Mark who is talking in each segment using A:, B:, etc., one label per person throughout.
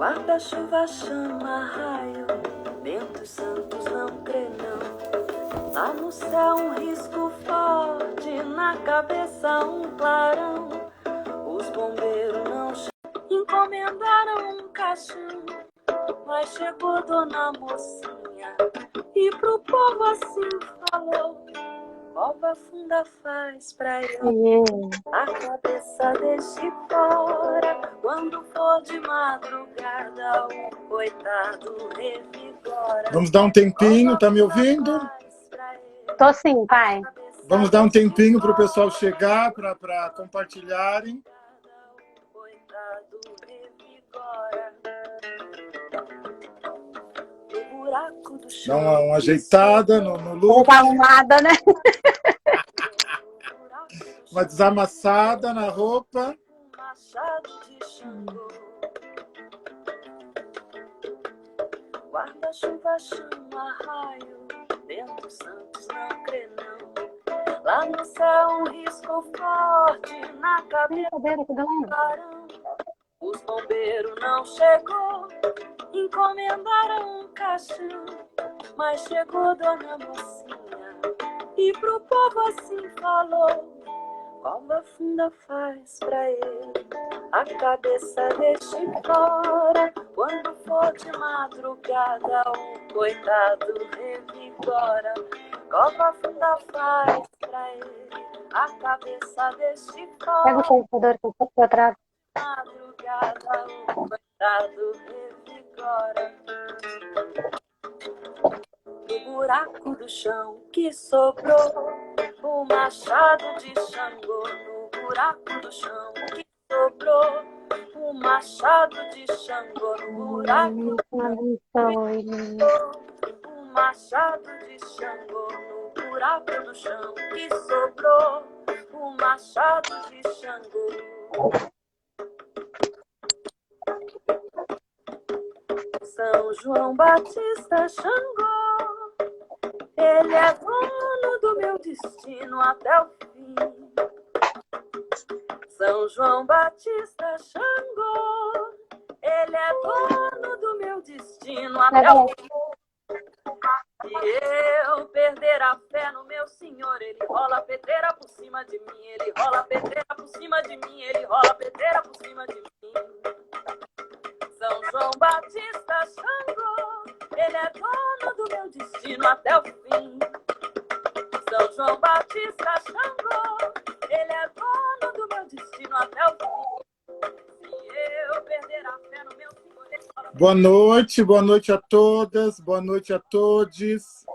A: Guarda-chuva, chama, raio, ventos santos não crê não. Lá no céu um risco forte, na cabeça um clarão. Os bombeiros não encomendaram um caixão, mas chegou dona mocinha e pro povo assim falou: cova funda faz pra eu, a cabeça deixe fora. Quando for de madrugada, o coitado revigora.
B: Vamos dar um tempinho, tá me ouvindo?
C: Tô sim, pai.
B: Vamos dar um tempinho para o pessoal chegar, para compartilharem. Dá uma ajeitada no look.
C: Uma arrumada, né?
B: Uma desamassada na roupa.
A: Guarda-chuva, chama, raio, ventos santos não crê não. Lá no céu um risco forte, na cabeça os bombeiros não chegou, encomendaram um caixão, mas chegou dona mocinha e pro povo assim falou: cova funda faz pra ele, a cabeça deixe fora. Quando for de madrugada, o coitado revigora. Cova funda faz pra ele, a cabeça deixe fora.
C: Pega o computador que eu trago.
A: Madrugada, o coitado revigora. No buraco do chão que sobrou, o machado de Xangô. No buraco do chão que sobrou, o machado de Xangô. No buraco do chão, o machado de Xangô. No buraco do chão que sobrou, o machado de Xangô. São João Batista Xangô, ele é dono do meu destino até o fim. São João Batista Xangô, ele é dono do meu destino até o fim. Se eu perder a fé no meu Senhor, ele rola a pedreira por cima de mim, ele rola a pedreira por cima de mim, ele rola a pedreira por cima de mim. São João Batista Xangô, ele é dono do meu destino até o fim. São João Batista Xangô, ele é dono do meu destino até o fim. Se eu perder a fé no meu Senhor, ele rola...
B: Boa noite a todas, boa noite a todos,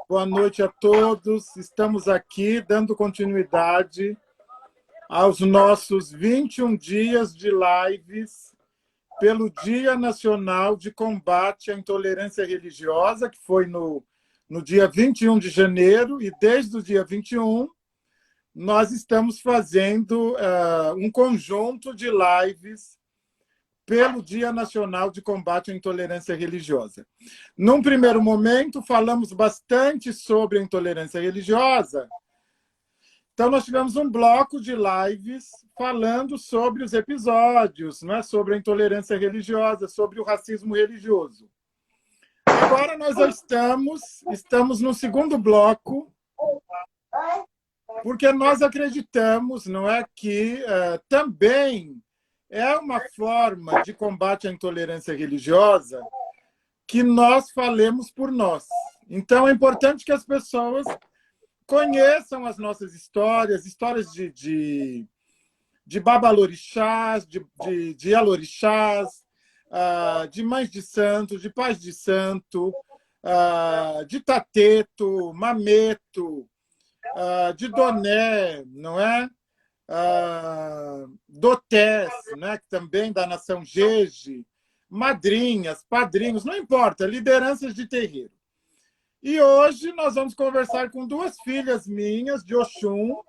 B: boa noite a todos. Estamos aqui dando continuidade aos nossos 21 dias de lives pelo Dia Nacional de Combate à Intolerância Religiosa, que foi no dia 21 de janeiro, e desde o dia 21 nós estamos fazendo um conjunto de lives pelo Dia Nacional de Combate à Intolerância Religiosa. Num primeiro momento, falamos bastante sobre a intolerância religiosa. Então, nós tivemos um bloco de lives falando sobre os episódios, né, sobre a intolerância religiosa, sobre o racismo religioso. Agora nós já estamos no segundo bloco, porque nós acreditamos, não é, que também é uma forma de combate à intolerância religiosa que nós falemos por nós. Então, é importante que as pessoas conheçam as nossas histórias de babalorixás, de alorixás, de mães de santo, de pais de santo, de tateto, mameto, de doné, não é? Dotés, né? Que também da nação Jeje, madrinhas, padrinhos, não importa, lideranças de terreiro. E hoje nós vamos conversar com duas filhas minhas de Oxum,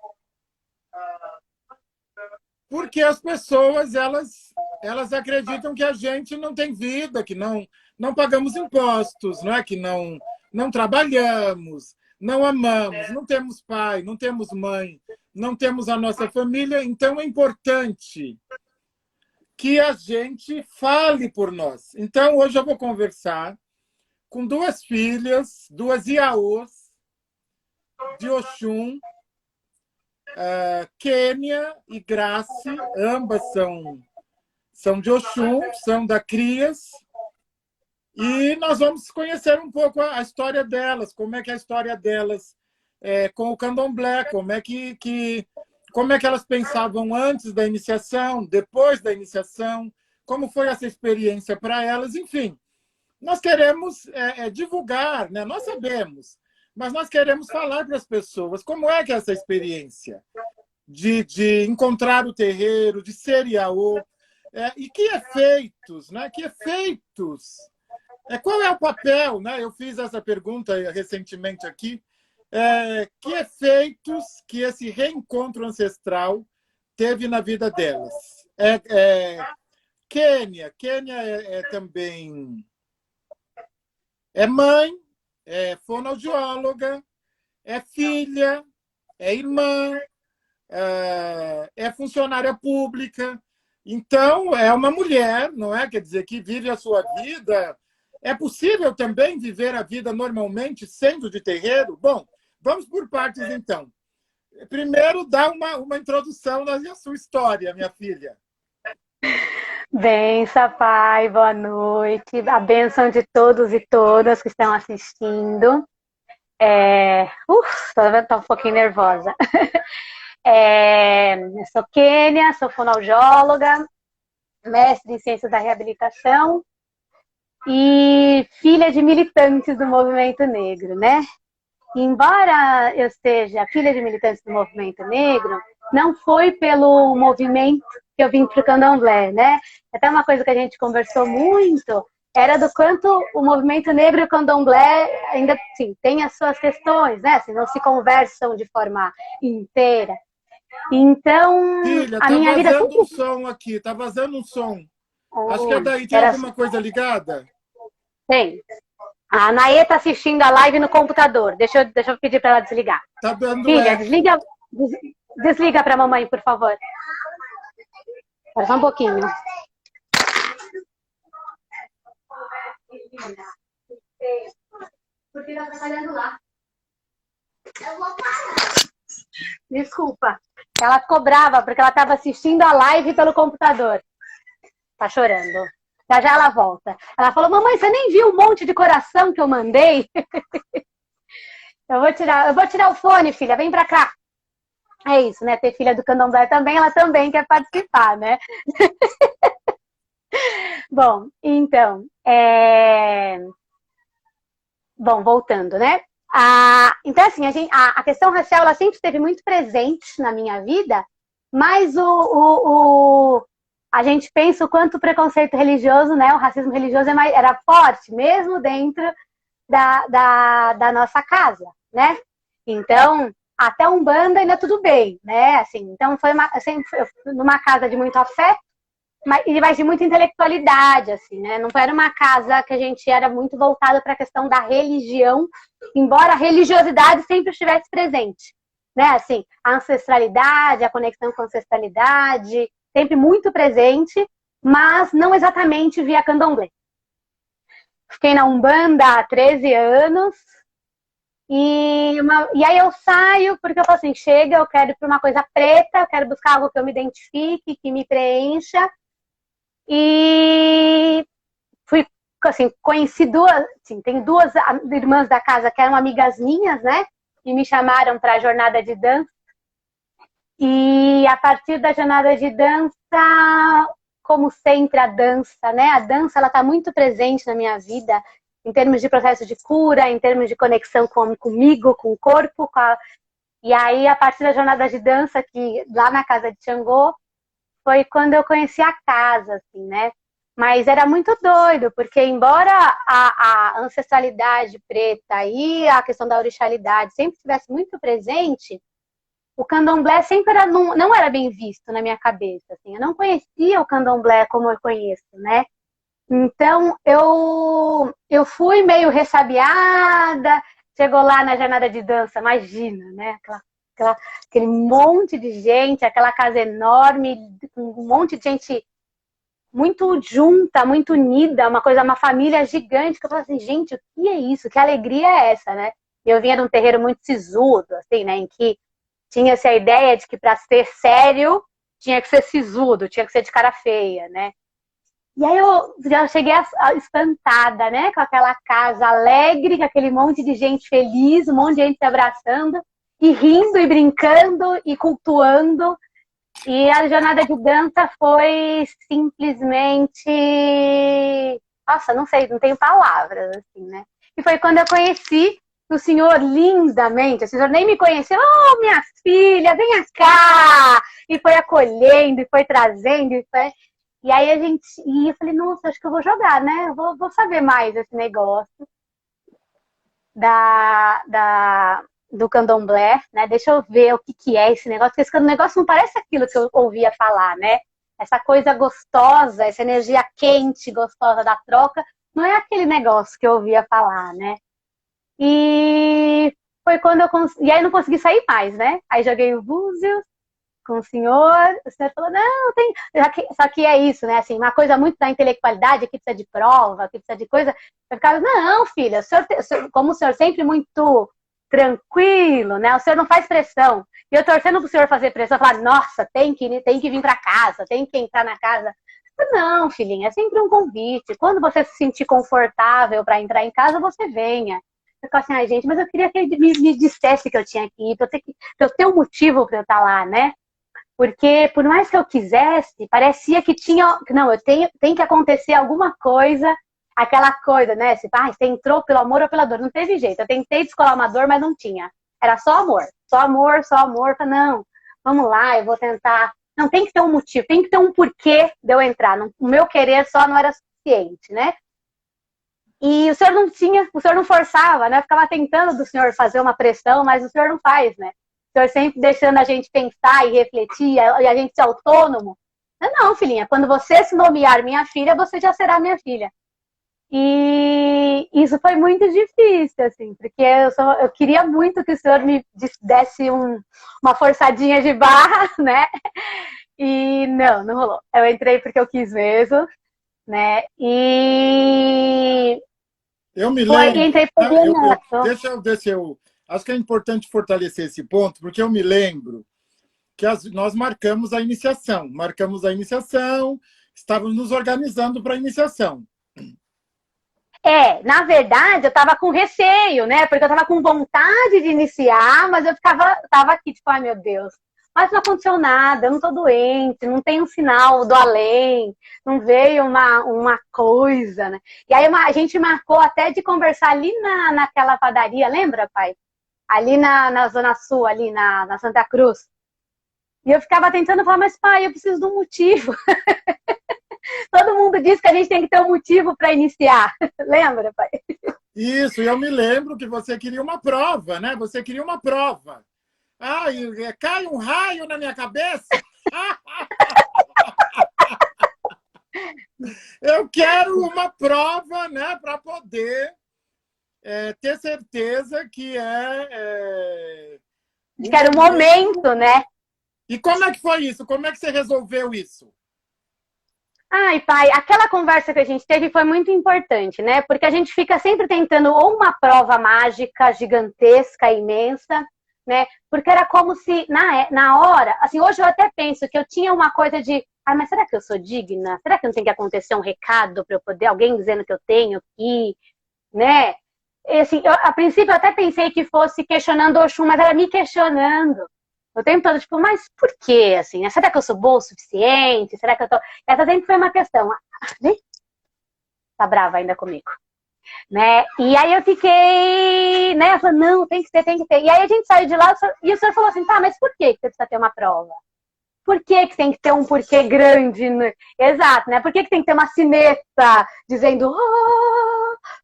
B: porque as pessoas elas acreditam que a gente não tem vida, que não pagamos impostos, não é? Que não trabalhamos, não amamos, não temos pai, não temos mãe, não temos a nossa família. Então é importante que a gente fale por nós. Então, hoje eu vou conversar com duas filhas, duas Iaôs de Oxum, Kênia e Grace, ambas são de Oxum, são da Crias, e nós vamos conhecer um pouco a história delas, como é que é a história delas com o candomblé, como é que elas pensavam antes da iniciação, depois da iniciação, como foi essa experiência para elas, enfim. Nós queremos divulgar, né? Nós sabemos, mas nós queremos falar para as pessoas como é que é essa experiência de encontrar o terreiro, de ser Iaô, e que efeitos, né? Que efeitos? Qual é o papel, né? Eu fiz essa pergunta recentemente aqui. Que efeitos que esse reencontro ancestral teve na vida delas? Kênia também é mãe, é fonoaudióloga, é filha, é irmã, é funcionária pública. Então, é uma mulher, não é? Quer dizer, que vive a sua vida. É possível também viver a vida normalmente sendo de terreiro? Bom, vamos por partes, então. Primeiro, dá uma introdução da sua história, minha filha.
C: Benção, pai, boa noite. A bênção de todos e todas que estão assistindo. Tô um pouquinho nervosa. Eu sou Kênia, sou fonoaudióloga, mestre em ciências da reabilitação e filha de militantes do movimento negro, né? Embora eu seja filha de militantes do movimento negro, não foi pelo movimento que eu vim para o candomblé, né? Até uma coisa que a gente conversou muito era do quanto o movimento negro e o candomblé ainda sim, tem as suas questões, né? Assim, não se conversam de forma inteira. Então,
B: filha,
C: a minha vida...
B: Tá vazando um som aqui, tá vazando um som. Acho que daí tem alguma coisa ligada?
C: Tem. A Naê tá assistindo a live no computador. Deixa eu pedir para ela desligar.
B: Tá dando
C: Filha, desliga para a mamãe, por favor. Espera só um pouquinho. Porque tá trabalhando lá. Eu vou parar. Desculpa. Ela ficou brava porque ela estava assistindo a live pelo computador. Tá chorando. Já ela volta. Ela falou, mamãe, você nem viu um monte de coração que eu mandei? Eu vou tirar o fone, filha. Vem pra cá. É isso, né? Ter filha do candomblé também, ela também quer participar, né? Bom, então, Bom, voltando, né? Então, assim, a questão racial, ela sempre esteve muito presente na minha vida, mas a gente pensa o quanto o preconceito religioso, né? O racismo religioso era forte, mesmo dentro da nossa casa, né? Então, até Umbanda ainda tudo bem, né? Assim, então, eu sempre fui numa casa de muito afeto, mas de muita intelectualidade, assim, né? Não era uma casa que a gente era muito voltado para a questão da religião, embora a religiosidade sempre estivesse presente, né? Assim, a ancestralidade, a conexão com a ancestralidade, sempre muito presente, mas não exatamente via candomblé. Fiquei na Umbanda há 13 anos, e aí eu saio porque eu falo assim, chega, eu quero ir para uma coisa preta, eu quero buscar algo que eu me identifique, que me preencha. E fui, assim, conheci tem duas irmãs da casa que eram amigas minhas, né? E me chamaram para a jornada de dança. E a partir da jornada de dança, como sempre, a dança, né? A dança, ela está muito presente na minha vida, em termos de processo de cura, em termos de conexão comigo, com o corpo. E aí, a partir da jornada de dança, que lá na casa de Xangô, foi quando eu conheci a casa, assim, né? Mas era muito doido, porque embora a ancestralidade preta e a questão da orixalidade sempre estivesse muito presente, o candomblé sempre não era bem visto na minha cabeça, assim. Eu não conhecia o candomblé como eu conheço, né? Então, eu fui meio ressabiada, chegou lá na jornada de dança, imagina, né? Aquele monte de gente, aquela casa enorme, um monte de gente muito junta, muito unida, uma família gigante, que eu falei assim, gente, o que é isso? Que alegria é essa, né? Eu vinha de um terreiro muito sisudo, assim, né, em que tinha-se a ideia de que para ser sério tinha que ser sisudo, tinha que ser de cara feia, né? E aí eu já cheguei espantada, né? Com aquela casa alegre, com aquele monte de gente feliz, um monte de gente se abraçando, e rindo, e brincando, e cultuando. E a jornada de dança foi simplesmente... Nossa, não sei, não tenho palavras, assim, né? E foi quando eu conheci o senhor lindamente, o senhor nem me conhecia, oh, minha filha, venha cá! E foi acolhendo, e foi trazendo, e foi... E aí e eu falei, nossa, acho que eu vou jogar, né? Eu vou saber mais desse negócio do candomblé, né? Deixa eu ver o que é esse negócio, porque esse negócio não parece aquilo que eu ouvia falar, né? Essa coisa gostosa, essa energia quente, gostosa da troca, não é aquele negócio que eu ouvia falar, né? E foi quando e aí não consegui sair mais, né? Aí joguei o búzios com o senhor falou, não, tem... Só que é isso, né? Assim, uma coisa muito da intelectualidade, que precisa de prova, que precisa de coisa. Eu ficava, não, filha, como o senhor sempre muito tranquilo, né? O senhor não faz pressão. E eu torcendo pro senhor fazer pressão, falar, nossa, tem que vir para casa, tem que entrar na casa. Não, filhinha, é sempre um convite. Quando você se sentir confortável para entrar em casa, você venha. Eu falo assim, ai, gente, mas eu queria que ele me dissesse que eu tinha que ir, pra eu ter um motivo para eu estar lá, né? Porque, por mais que eu quisesse, parecia que tinha... Não, tem que acontecer alguma coisa, aquela coisa, né? Você entrou pelo amor ou pela dor. Não teve jeito. Eu tentei descolar uma dor, mas não tinha. Era só amor. Só amor, só amor. Falei, não, vamos lá, eu vou tentar. Não, tem que ter um motivo, tem que ter um porquê de eu entrar. O meu querer só não era suficiente, né? E o senhor não tinha, o senhor não forçava, né? Ficava tentando do senhor fazer uma pressão, mas o senhor não faz, né? O senhor sempre deixando a gente pensar e refletir, e a gente ser autônomo. Não, filhinha, quando você se nomear minha filha, você já será minha filha. E isso foi muito difícil, assim, porque eu queria muito que o senhor me desse uma forçadinha de barra, né? E não rolou. Eu entrei porque eu quis mesmo, né? E
B: eu me lembro,
C: entrei
B: deixa eu ver se eu... Acho que é importante fortalecer esse ponto, porque eu me lembro que nós marcamos a iniciação. Estávamos nos organizando para a iniciação.
C: Na verdade, eu estava com receio, né? Porque eu estava com vontade de iniciar, mas eu tava aqui, tipo, ai meu Deus, mas não aconteceu nada, eu não estou doente, não tem um sinal do além, não veio uma coisa, né? E aí a gente marcou até de conversar ali naquela padaria, lembra, pai? Ali na Zona Sul, ali na Santa Cruz. E eu ficava tentando falar, mas pai, eu preciso de um motivo. Todo mundo diz que a gente tem que ter um motivo para iniciar. Lembra, pai?
B: Isso, eu me lembro que você queria uma prova, né? Você queria uma prova. Cai um raio na minha cabeça. Eu quero uma prova, né? Para poder ter certeza que
C: que era o momento, né?
B: E como é que foi isso? Como é que você resolveu isso?
C: Ai, pai, aquela conversa que a gente teve foi muito importante, né? Porque a gente fica sempre tentando ou uma prova mágica, gigantesca, imensa, né? Porque era como se, na hora, assim, hoje eu até penso que eu tinha uma coisa de, mas será que eu sou digna? Será que não tem que acontecer um recado para eu poder, alguém dizendo que eu tenho que ir, né? E, assim, a princípio eu até pensei que fosse questionando o Oxum, mas era me questionando. O tempo todo, tipo, mas por quê, assim, né? Será que eu sou boa o suficiente? Será que eu tô... Essa sempre foi uma questão. Tá brava ainda comigo, né? E aí eu fiquei, né? Eu falei, não, tem que ter. E aí a gente saiu de lá e o senhor falou assim, tá, mas por que você precisa ter uma prova? Por que tem que ter um porquê grande? Exato, né? Por que tem que ter uma sineta dizendo,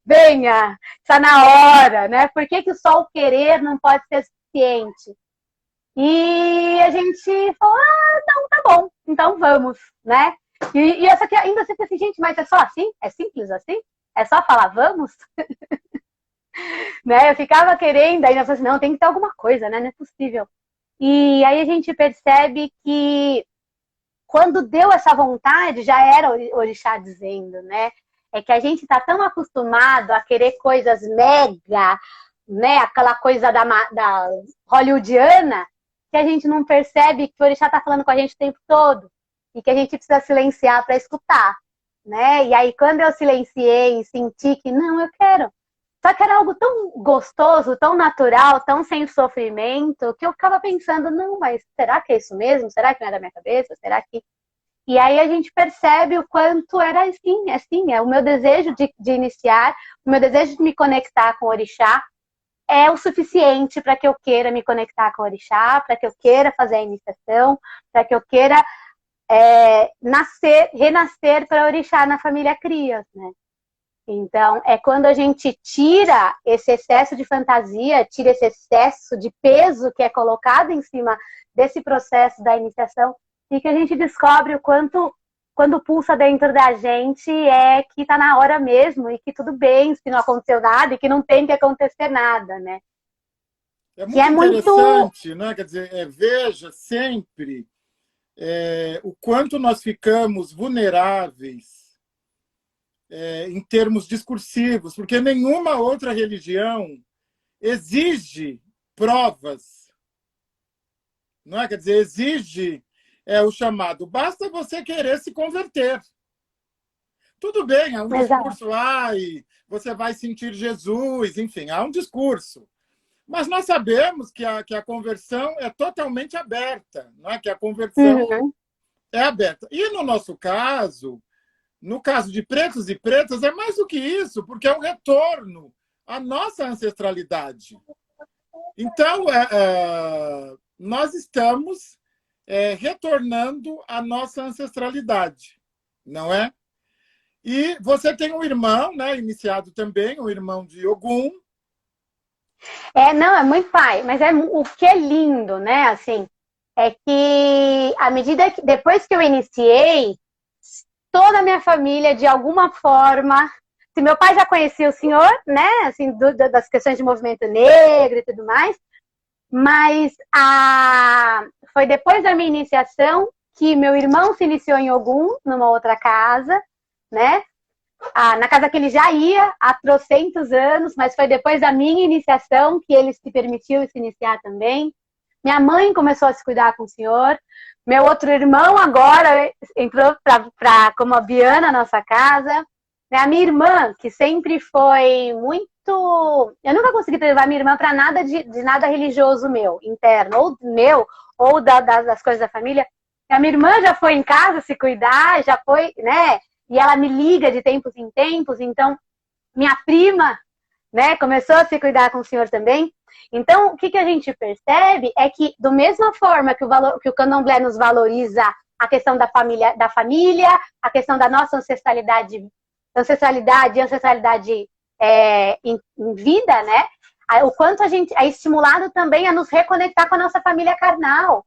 C: venha, está na hora, né? Por que o só o querer não pode ser suficiente? E a gente falou, não, tá bom, então vamos, né? E essa aqui ainda você assim, gente, mas é só assim? É simples assim? É só falar vamos? Né? Eu ficava querendo, ainda falei assim, não, tem que ter alguma coisa, né? Não é possível. E aí a gente percebe que quando deu essa vontade, já era o orixá dizendo, né? É que a gente está tão acostumado a querer coisas mega, né? Aquela coisa da hollywoodiana, que a gente não percebe que o orixá está falando com a gente o tempo todo e que a gente precisa silenciar para escutar, né? E aí, quando eu silenciei e senti que não, eu quero. Só que era algo tão gostoso, tão natural, tão sem sofrimento, que eu ficava pensando, não, mas será que é isso mesmo? Será que não é da minha cabeça? Será que... E aí a gente percebe o quanto era assim, é o meu desejo de iniciar, o meu desejo de me conectar com o orixá é o suficiente para que eu queira me conectar com o orixá, para que eu queira fazer a iniciação, para que eu queira renascer para orixá na família Crias, né? Então, é quando a gente tira esse excesso de fantasia, tira esse excesso de peso que é colocado em cima desse processo da iniciação, e que a gente descobre o quanto, quando pulsa dentro da gente, é que está na hora mesmo, e que tudo bem se não aconteceu nada, e que não tem que acontecer nada, né?
B: É muito interessante, né? Quer dizer, veja sempre o quanto nós ficamos vulneráveis em termos discursivos, porque nenhuma outra religião exige provas, não é? Quer dizer, exige o chamado. Basta você querer se converter. Tudo bem, há um discurso lá e você vai sentir Jesus, enfim, há um discurso. Mas nós sabemos que a conversão é totalmente aberta, não é? Que a conversão é aberta. E no nosso caso, no caso de pretos e pretas, é mais do que isso, porque é um retorno à nossa ancestralidade. Então, nós estamos retornando à nossa ancestralidade, não é? E você tem um irmão, né, iniciado também, um irmão de Ogum.
C: Não, é muito pai, mas o que é lindo, né, assim, é que à medida que, depois que eu iniciei, toda a minha família, de alguma forma, se meu pai já conhecia o senhor, né, assim, das questões de movimento negro e tudo mais, mas foi depois da minha iniciação que meu irmão se iniciou em Ogum, numa outra casa, né, na casa que ele já ia há trocentos anos, mas foi depois da minha iniciação que ele se permitiu se iniciar também. Minha mãe começou a se cuidar com o senhor. Meu outro irmão agora entrou como a Biana na nossa casa. A minha irmã, que sempre foi muito... Eu nunca consegui levar minha irmã para nada de nada religioso meu, interno, ou meu, ou das coisas da família. A minha irmã já foi em casa se cuidar, já foi, né? E ela me liga de tempos em tempos. Então, minha prima, né, começou a se cuidar com o senhor também. Então, o que a gente percebe é que, da mesma forma que o candomblé nos valoriza a questão da família, a questão da nossa ancestralidade em vida, né? O quanto a gente é estimulado também a nos reconectar com a nossa família carnal,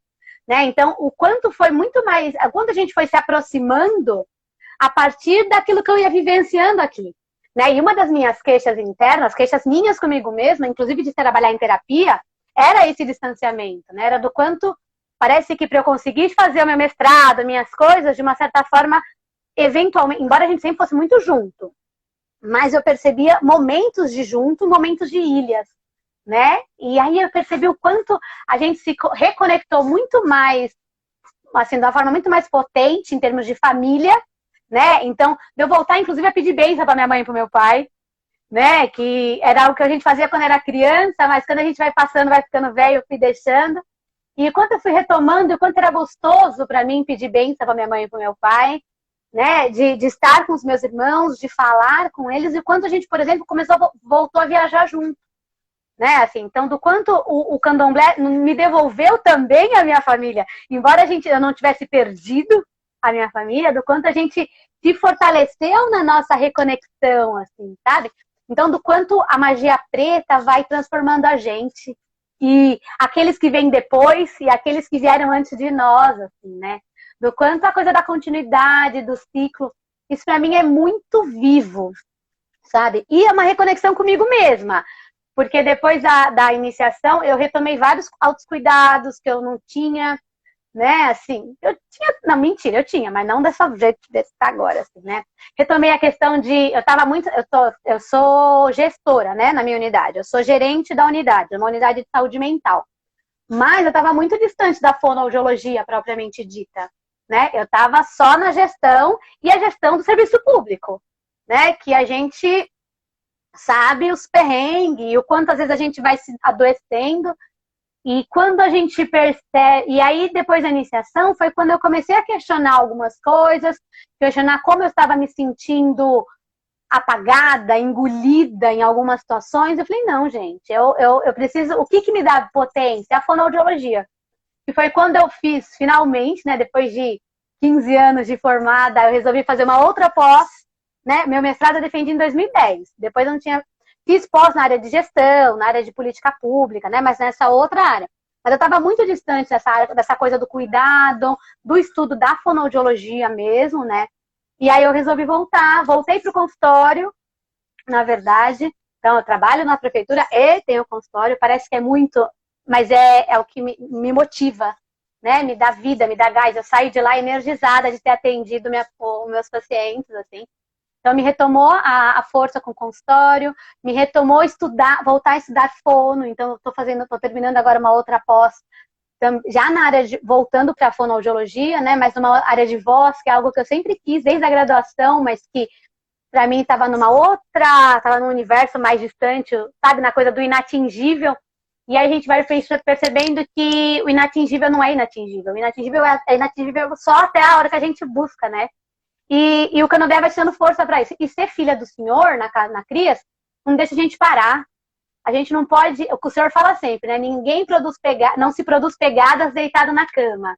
C: né? Então, o quanto foi muito mais... Quando a gente foi se aproximando a partir daquilo que eu ia vivenciando aqui, né? E uma das minhas queixas internas, queixas minhas comigo mesma, inclusive de trabalhar em terapia, era esse distanciamento, né? Era do quanto parece que para eu conseguir fazer o meu mestrado, minhas coisas, de uma certa forma, eventualmente, embora a gente sempre fosse muito junto, mas eu percebia momentos de junto, momentos de ilhas, né? E aí eu percebi o quanto a gente se reconectou muito mais, assim, de uma forma muito mais potente em termos de família, né? Então, eu voltar, inclusive, a pedir bênção para minha mãe e para o meu pai, né? Que era algo que a gente fazia quando era criança, mas quando a gente vai passando, vai ficando velho, eu fui deixando. E quando eu fui retomando, o quanto era gostoso para mim pedir bênção para minha mãe e para o meu pai, né? De estar com os meus irmãos, de falar com eles, e quando a gente, por exemplo, voltou a viajar junto, né? Assim, então, do quanto o candomblé me devolveu também a minha família, embora eu não tivesse perdido a minha família, do quanto a gente se fortaleceu na nossa reconexão, assim, sabe? Então, do quanto a magia preta vai transformando a gente, e aqueles que vêm depois e aqueles que vieram antes de nós, assim, né? Do quanto a coisa da continuidade, do ciclo, isso para mim é muito vivo, sabe? E é uma reconexão comigo mesma, porque depois da iniciação eu retomei vários autocuidados que eu não tinha, né? Assim, eu tinha, não, mentira, eu tinha, mas não dessa jeito desse tá agora, assim, né? Retomei a questão de, eu sou gestora, né, na minha unidade, eu sou gerente da unidade, uma unidade de saúde mental, mas eu estava muito distante da fonoaudiologia propriamente dita, né? Eu estava só na gestão e a gestão do serviço público, né? Que a gente sabe os perrengues e o quanto às vezes a gente vai se adoecendo. E quando a gente percebe. E aí, depois da iniciação, foi quando eu comecei a questionar algumas coisas, questionar como eu estava me sentindo apagada, engolida em algumas situações. Eu falei, não, gente, eu preciso. O que me dá potência? A fonoaudiologia. E foi quando eu fiz, finalmente, né, depois de 15 anos de formada, eu resolvi fazer uma outra pós, né? Meu mestrado eu defendi em 2010. Depois eu não tinha. Fiz pós na área de gestão, na área de política pública, né? Mas nessa outra área. Mas eu estava muito distante dessa coisa do cuidado, do estudo da fonoaudiologia mesmo, né? E aí eu resolvi voltar, voltei para o consultório, na verdade. Então, eu trabalho na prefeitura e tenho consultório, parece que é muito, mas é o que me motiva, né? Me dá vida, me dá gás. Eu saio de lá energizada de ter atendido meus pacientes, assim. Então, me retomou a força com o consultório, me retomou estudar, voltar a estudar fono. Então, estou terminando agora uma outra pós, já na área de, voltando para a fonoaudiologia, né? Mas numa área de voz, que é algo que eu sempre quis desde a graduação, mas que para mim estava estava num universo mais distante, sabe, na coisa do inatingível. E aí a gente vai percebendo que o inatingível não é inatingível. O inatingível é inatingível só até a hora que a gente busca, né? E o Candomblé vai te dando força para isso. E ser filha do Senhor na CRIAS não deixa a gente parar. A gente não pode, o que o Senhor fala sempre, né? Ninguém não se produz pegadas deitado na cama.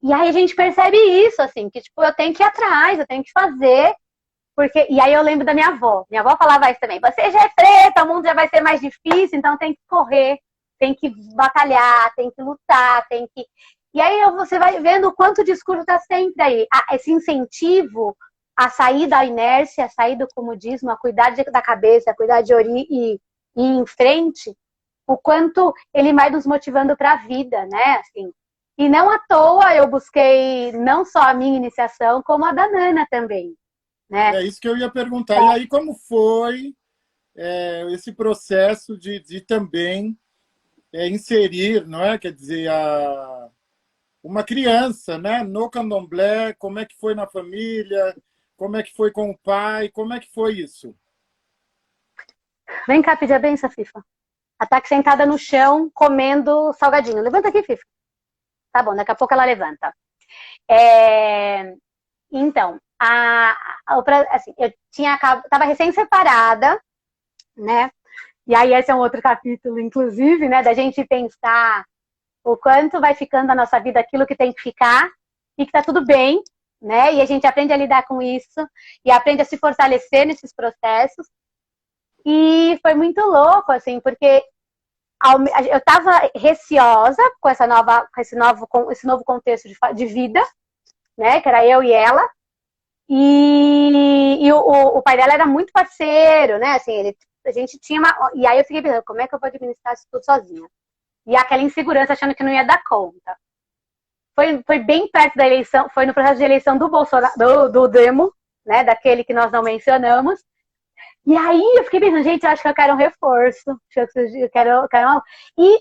C: E aí a gente percebe isso, assim, que tipo, eu tenho que ir atrás, eu tenho que fazer. E aí eu lembro da minha avó. Minha avó falava isso também. Você já é preta, o mundo já vai ser mais difícil, então tem que correr, tem que batalhar, tem que lutar, tem que... E aí você vai vendo o quanto o discurso está sempre aí. Esse incentivo a sair da inércia, a sair do comodismo, a cuidar da cabeça, a cuidar de e ir em frente, o quanto ele vai nos motivando para a vida, né? Assim. E não à toa eu busquei não só a minha iniciação, como a da Nana também. Né?
B: É isso que eu ia perguntar. E aí, como foi esse processo de também inserir, não é? Quer dizer, uma criança, né? No candomblé, como é que foi na família? Como é que foi com o pai? Como é que foi isso?
C: Vem cá pedir a benção, Fifa. Ela tá aqui sentada no chão, comendo salgadinho. Levanta aqui, Fifa. Tá bom, daqui a pouco ela levanta. Então, assim, eu tava recém-separada, né? E aí esse é um outro capítulo, inclusive, né? Da gente pensar o quanto vai ficando a nossa vida aquilo que tem que ficar e que tá tudo bem, né? E a gente aprende a lidar com isso e aprende a se fortalecer nesses processos. E foi muito louco, assim, porque eu tava receosa com esse novo contexto de vida, né? Que era eu e ela. E o pai dela era muito parceiro, né? Assim, a gente tinha E aí eu fiquei pensando, como é que eu vou administrar isso tudo sozinha? E aquela insegurança, achando que não ia dar conta. Foi bem perto da eleição, foi no processo de eleição do Bolsonaro, do Demo, né? Daquele que nós não mencionamos. E aí eu fiquei pensando, gente, eu acho que eu quero um reforço. Eu quero E,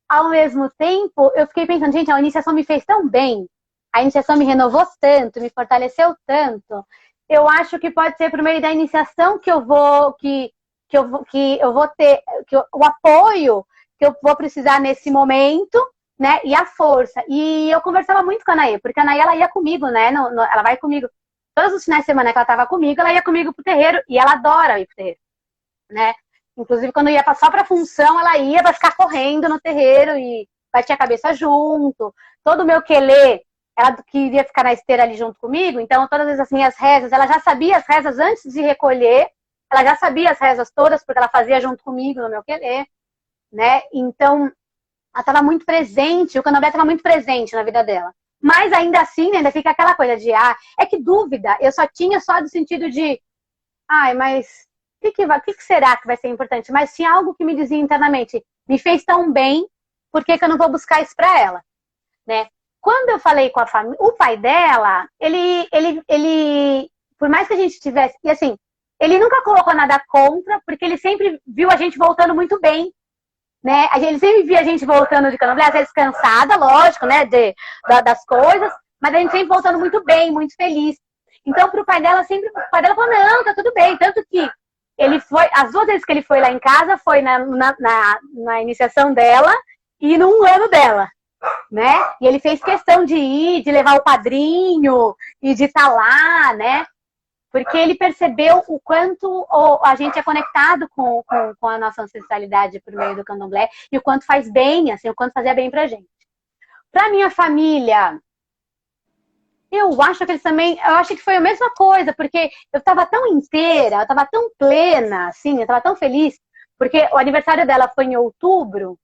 C: ao mesmo tempo, eu fiquei pensando, gente, a iniciação me fez tão bem. A iniciação me renovou tanto, me fortaleceu tanto. Eu acho que pode ser por meio da iniciação que eu vou ter o apoio que eu vou precisar nesse momento, né? E a força. E eu conversava muito com a Anaí, porque a Anaí, ela ia comigo, né? Ela vai comigo. Todos os finais de semana que ela estava comigo, ela ia comigo pro terreiro. E ela adora ir pro terreiro, né? Inclusive, quando ia só pra função, ela ia pra ficar correndo no terreiro e batia a cabeça junto. Todo o meu quelê, ela queria ficar na esteira ali junto comigo. Então, todas as minhas rezas, ela já sabia as rezas antes de recolher. Ela já sabia as rezas todas, porque ela fazia junto comigo no meu quelê, né? Então, ela estava muito presente, o candomblé estava muito presente na vida dela. Mas ainda assim, ainda fica aquela coisa de, é que dúvida, eu só tinha só do sentido de, mas o que será que vai ser importante? Mas tinha algo que me dizia internamente, me fez tão bem, por que eu não vou buscar isso para ela? Né? quando eu falei com a família, o pai dela, por mais que a gente tivesse, e assim, ele nunca colocou nada contra, porque ele sempre viu a gente voltando muito bem, né? Ele sempre via a gente voltando de Candomblé, às vezes cansada, lógico, né, das coisas, mas a gente sempre voltando muito bem, muito feliz. Então, pro pai dela, o pai dela falou, não, tá tudo bem. Tanto que ele foi, as 2 vezes que ele foi lá em casa, foi na iniciação dela e no ano dela, né? E ele fez questão de ir, de levar o padrinho e de estar lá, né? Porque ele percebeu o quanto a gente é conectado com a nossa ancestralidade por meio do Candomblé e o quanto faz bem, assim, o quanto fazia bem pra gente. Pra minha família, eu acho que eles também, eu acho que foi a mesma coisa, porque eu tava tão inteira, eu tava tão plena, assim, eu tava tão feliz, porque o aniversário dela foi em outubro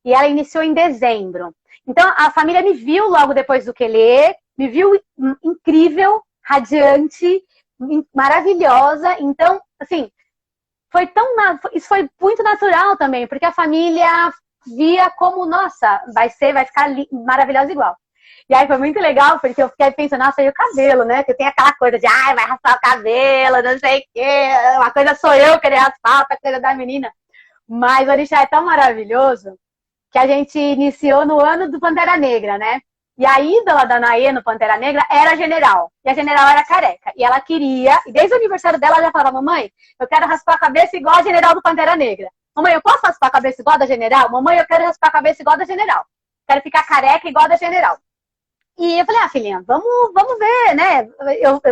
C: e ela iniciou em dezembro. Então, a família me viu logo depois do Quelê, me viu incrível, radiante, maravilhosa. Então, assim, isso foi muito natural também, porque a família via como, nossa, vai ficar maravilhosa igual. E aí foi muito legal, porque eu fiquei pensando, nossa, e o cabelo, né? Que tem aquela coisa de, vai raspar o cabelo, não sei o quê. Uma coisa sou eu querer raspar, outra coisa da menina. Mas o orixá é tão maravilhoso que a gente iniciou no ano do Pantera Negra, né? E a ídola da Naê no Pantera Negra era a General. E a General era careca. E ela queria, e desde o aniversário dela ela já falava, mamãe, eu quero raspar a cabeça igual a General do Pantera Negra. Mamãe, eu posso raspar a cabeça igual a da General? Mamãe, eu quero raspar a cabeça igual a da General. Quero ficar careca igual a da General. E eu falei, filhinha, vamos ver, né?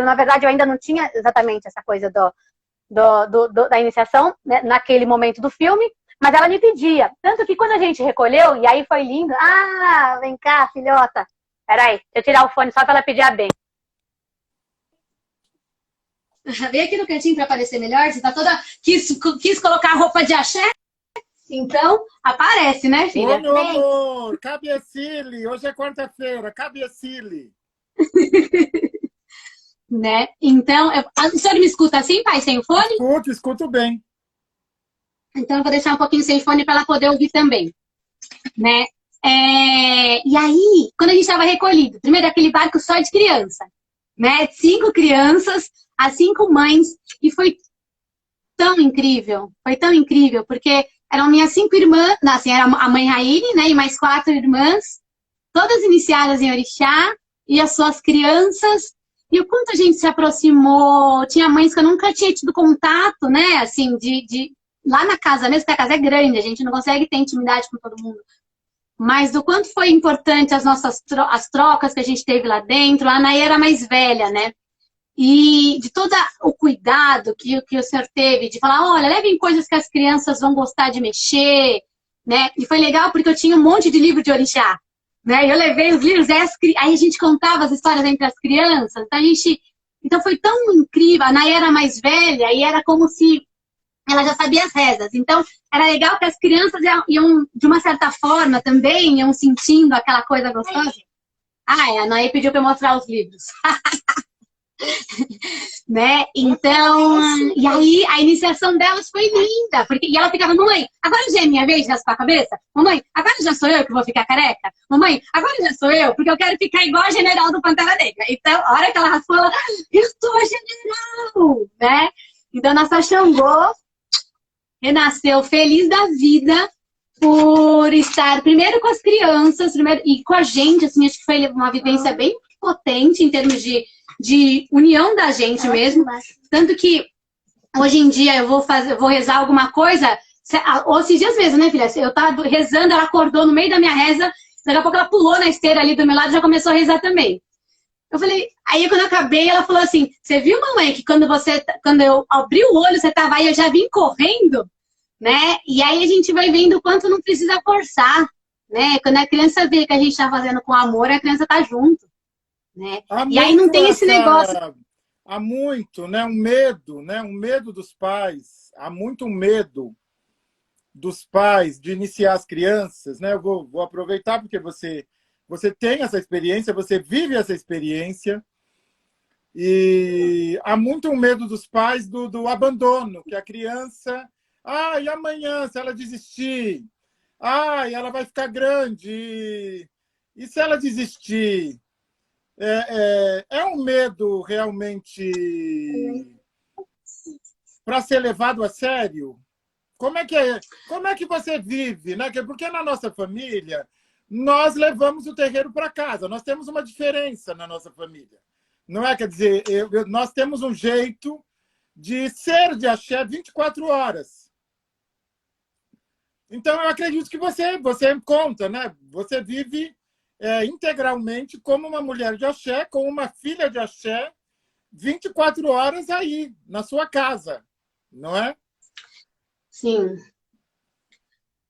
C: Na verdade, eu ainda não tinha exatamente essa coisa da iniciação, né, naquele momento do filme, mas ela me pedia. Tanto que quando a gente recolheu, e aí foi lindo, vem cá, filhota. Peraí, deixa eu tirar o fone só pra ela pedir a benção. Vem aqui no cantinho pra aparecer melhor, você tá toda... Quis colocar roupa de axé? Então, aparece, né, filha?
B: Ô, meu amor, cabeçile. Hoje é quarta-feira, cabeçile.
C: Né? Então, o senhor me escuta assim, pai, sem o fone?
B: Escuto bem.
C: Então, eu vou deixar um pouquinho sem fone para ela poder ouvir também, né? E aí, quando a gente estava recolhido, primeiro aquele barco só de criança, né? 5 crianças, as 5 mães, e foi tão incrível, porque eram minhas 5 irmãs, assim, era a mãe Raine, né? E mais 4 irmãs, todas iniciadas em orixá, e as suas crianças, e o quanto a gente se aproximou. Tinha mães que eu nunca tinha tido contato, né? Assim, lá na casa mesmo, porque a casa é grande, a gente não consegue ter intimidade com todo mundo. Mas do quanto foi importante as trocas que a gente teve lá dentro. A Anaí era mais velha, né? E de todo o cuidado que o senhor teve, de falar, olha, levem coisas que as crianças vão gostar de mexer, né? E foi legal porque eu tinha um monte de livro de orixá, né? Eu levei os livros, aí a gente contava as histórias entre as crianças. Então foi tão incrível. A Anaí era mais velha e era como se ela já sabia as rezas. Então, era legal que as crianças iam de uma certa forma também, iam sentindo aquela coisa gostosa. A Anaí pediu para eu mostrar os livros. Né? Então, e aí a iniciação delas foi linda. E ela ficava, mamãe, agora já é minha vez de raspar a cabeça? Mamãe, agora já sou eu que vou ficar careca? Mamãe, agora já sou eu, porque eu quero ficar igual a General do Pantera Negra. Então, a hora que ela raspou, ela, eu sou a General, né? Então, nossa Xangô renasceu feliz da vida por estar primeiro com as crianças, e com a gente, assim, acho que foi uma vivência bem potente em termos de união da gente mesmo. Tanto que hoje em dia eu vou rezar alguma coisa, ou esses dias mesmo, né, filha? Eu tava rezando, ela acordou no meio da minha reza, daqui a pouco ela pulou na esteira ali do meu lado e já começou a rezar também. Eu falei, aí quando eu acabei, ela falou assim, você viu, mamãe, que quando eu abri o olho, você tava aí, eu já vim correndo, né? E aí a gente vai vendo o quanto não precisa forçar, né? Quando a criança vê que a gente tá fazendo com amor, a criança tá junto, né? E aí não tem esse negócio.
B: Há muito, né? Um medo dos pais, há muito medo dos pais de iniciar as crianças, né? Eu vou aproveitar porque você tem essa experiência, você vive essa experiência, e há muito um medo dos pais do abandono, que a criança, e amanhã, se ela desistir, ela vai ficar grande, E se ela desistir, é um medo realmente para ser levado a sério? Como é que você vive, né? Porque na nossa família, nós levamos o terreiro para casa. Nós temos uma diferença na nossa família. Não é? Quer dizer, nós temos um jeito de ser de axé 24 horas. Então, eu acredito que você conta, né? Você vive integralmente como uma mulher de axé, como uma filha de axé, 24 horas aí, na sua casa, não é?
C: Sim.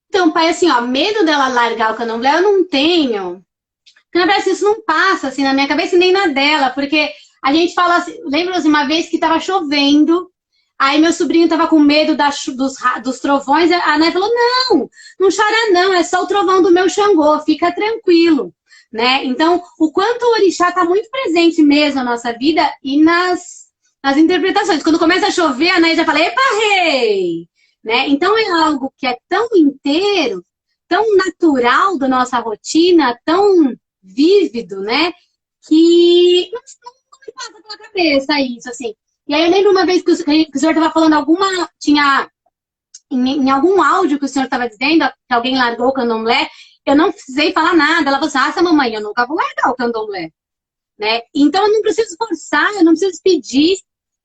C: Então, pai, assim, ó, medo dela largar o candomblé eu não tenho. Porque, na verdade, isso não passa, assim, na minha cabeça e nem na dela, porque a gente fala assim, lembra de uma vez que estava chovendo, aí meu sobrinho estava com medo dos trovões, a Né falou, não chora não, é só o trovão do meu Xangô, fica tranquilo, né? Então, o quanto o orixá está muito presente mesmo na nossa vida e nas interpretações. Quando começa a chover, a Né já fala, epa, rei! Né? Então, é algo que é tão inteiro, tão natural da nossa rotina, tão vívido, né? Que não me passa pela cabeça isso, assim. E aí eu lembro uma vez que o senhor estava falando em algum áudio que o senhor estava dizendo que alguém largou o candomblé, eu não precisei falar nada. Ela falou assim, mamãe, eu nunca vou largar o candomblé. Né? Então eu não preciso forçar, eu não preciso pedir,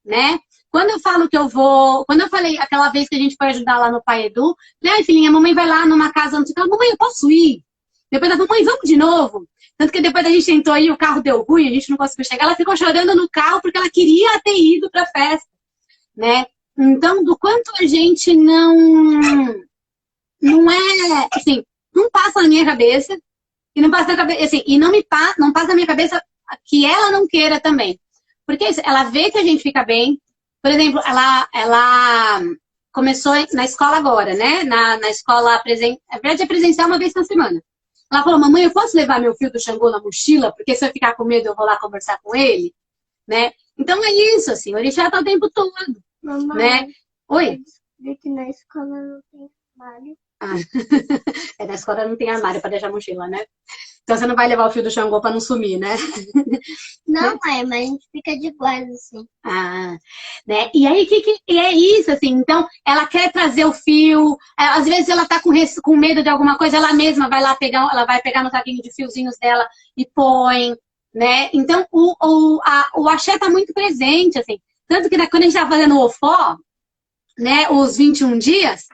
C: né? Quando eu falo que eu vou... Quando eu falei aquela vez que a gente foi ajudar lá no Pai Edu, falei, ai, filhinha, a mamãe vai lá numa casa antiga. Mamãe, eu posso ir? Depois ela falou, mãe, vamos de novo. Tanto que depois a gente tentou ir, o carro deu ruim, a gente não conseguiu chegar. Ela ficou chorando no carro porque ela queria ter ido para a festa, né? Então, do quanto a gente não é, assim, não passa na minha cabeça, e não passa na cabeça, assim, e não passa na minha cabeça que ela não queira também. Porque ela vê que a gente fica bem. Por exemplo, ela começou na escola agora, né? Na escola presencial uma vez na semana. Ela falou, mamãe, eu posso levar meu fio do Xangô na mochila? Porque se eu ficar com medo, eu vou lá conversar com ele, né? Então é isso, assim, o orixá tá o tempo todo, mamãe, né? Oi?
D: Vê que na escola não tem armário.
C: Na escola não tem armário para deixar a mochila, né? Então você não vai levar o fio do Xangô para não sumir, né?
D: Não, mãe, mas a gente fica de guarda, assim.
C: Né? E aí, e é isso, assim, então, ela quer trazer o fio, às vezes ela tá com medo de alguma coisa, ela mesma vai lá pegar, ela vai pegar no saquinho de fiozinhos dela e põe, né? Então, o axé tá muito presente, assim, tanto que quando a gente tava fazendo o ofó, né, os 21 dias,